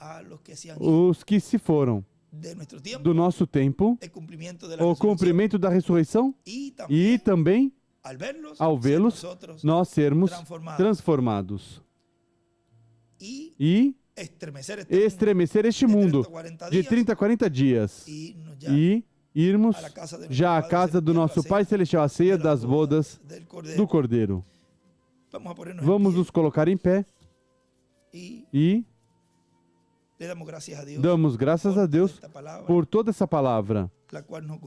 os que se foram do nosso tempo, o cumprimento da ressurreição, e também, ao vê-los, nós sermos transformados e estremecer este mundo de 30 a 40 dias e irmos já à casa do nosso Pai Celestial, a ceia das bodas do Cordeiro. Vamos nos colocar em pé e damos graças a Deus por toda essa palavra,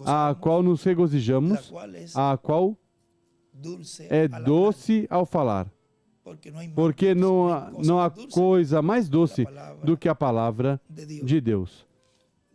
a qual nos regozijamos, a qual é doce ao falar, porque não há coisa mais doce do que a palavra de Deus.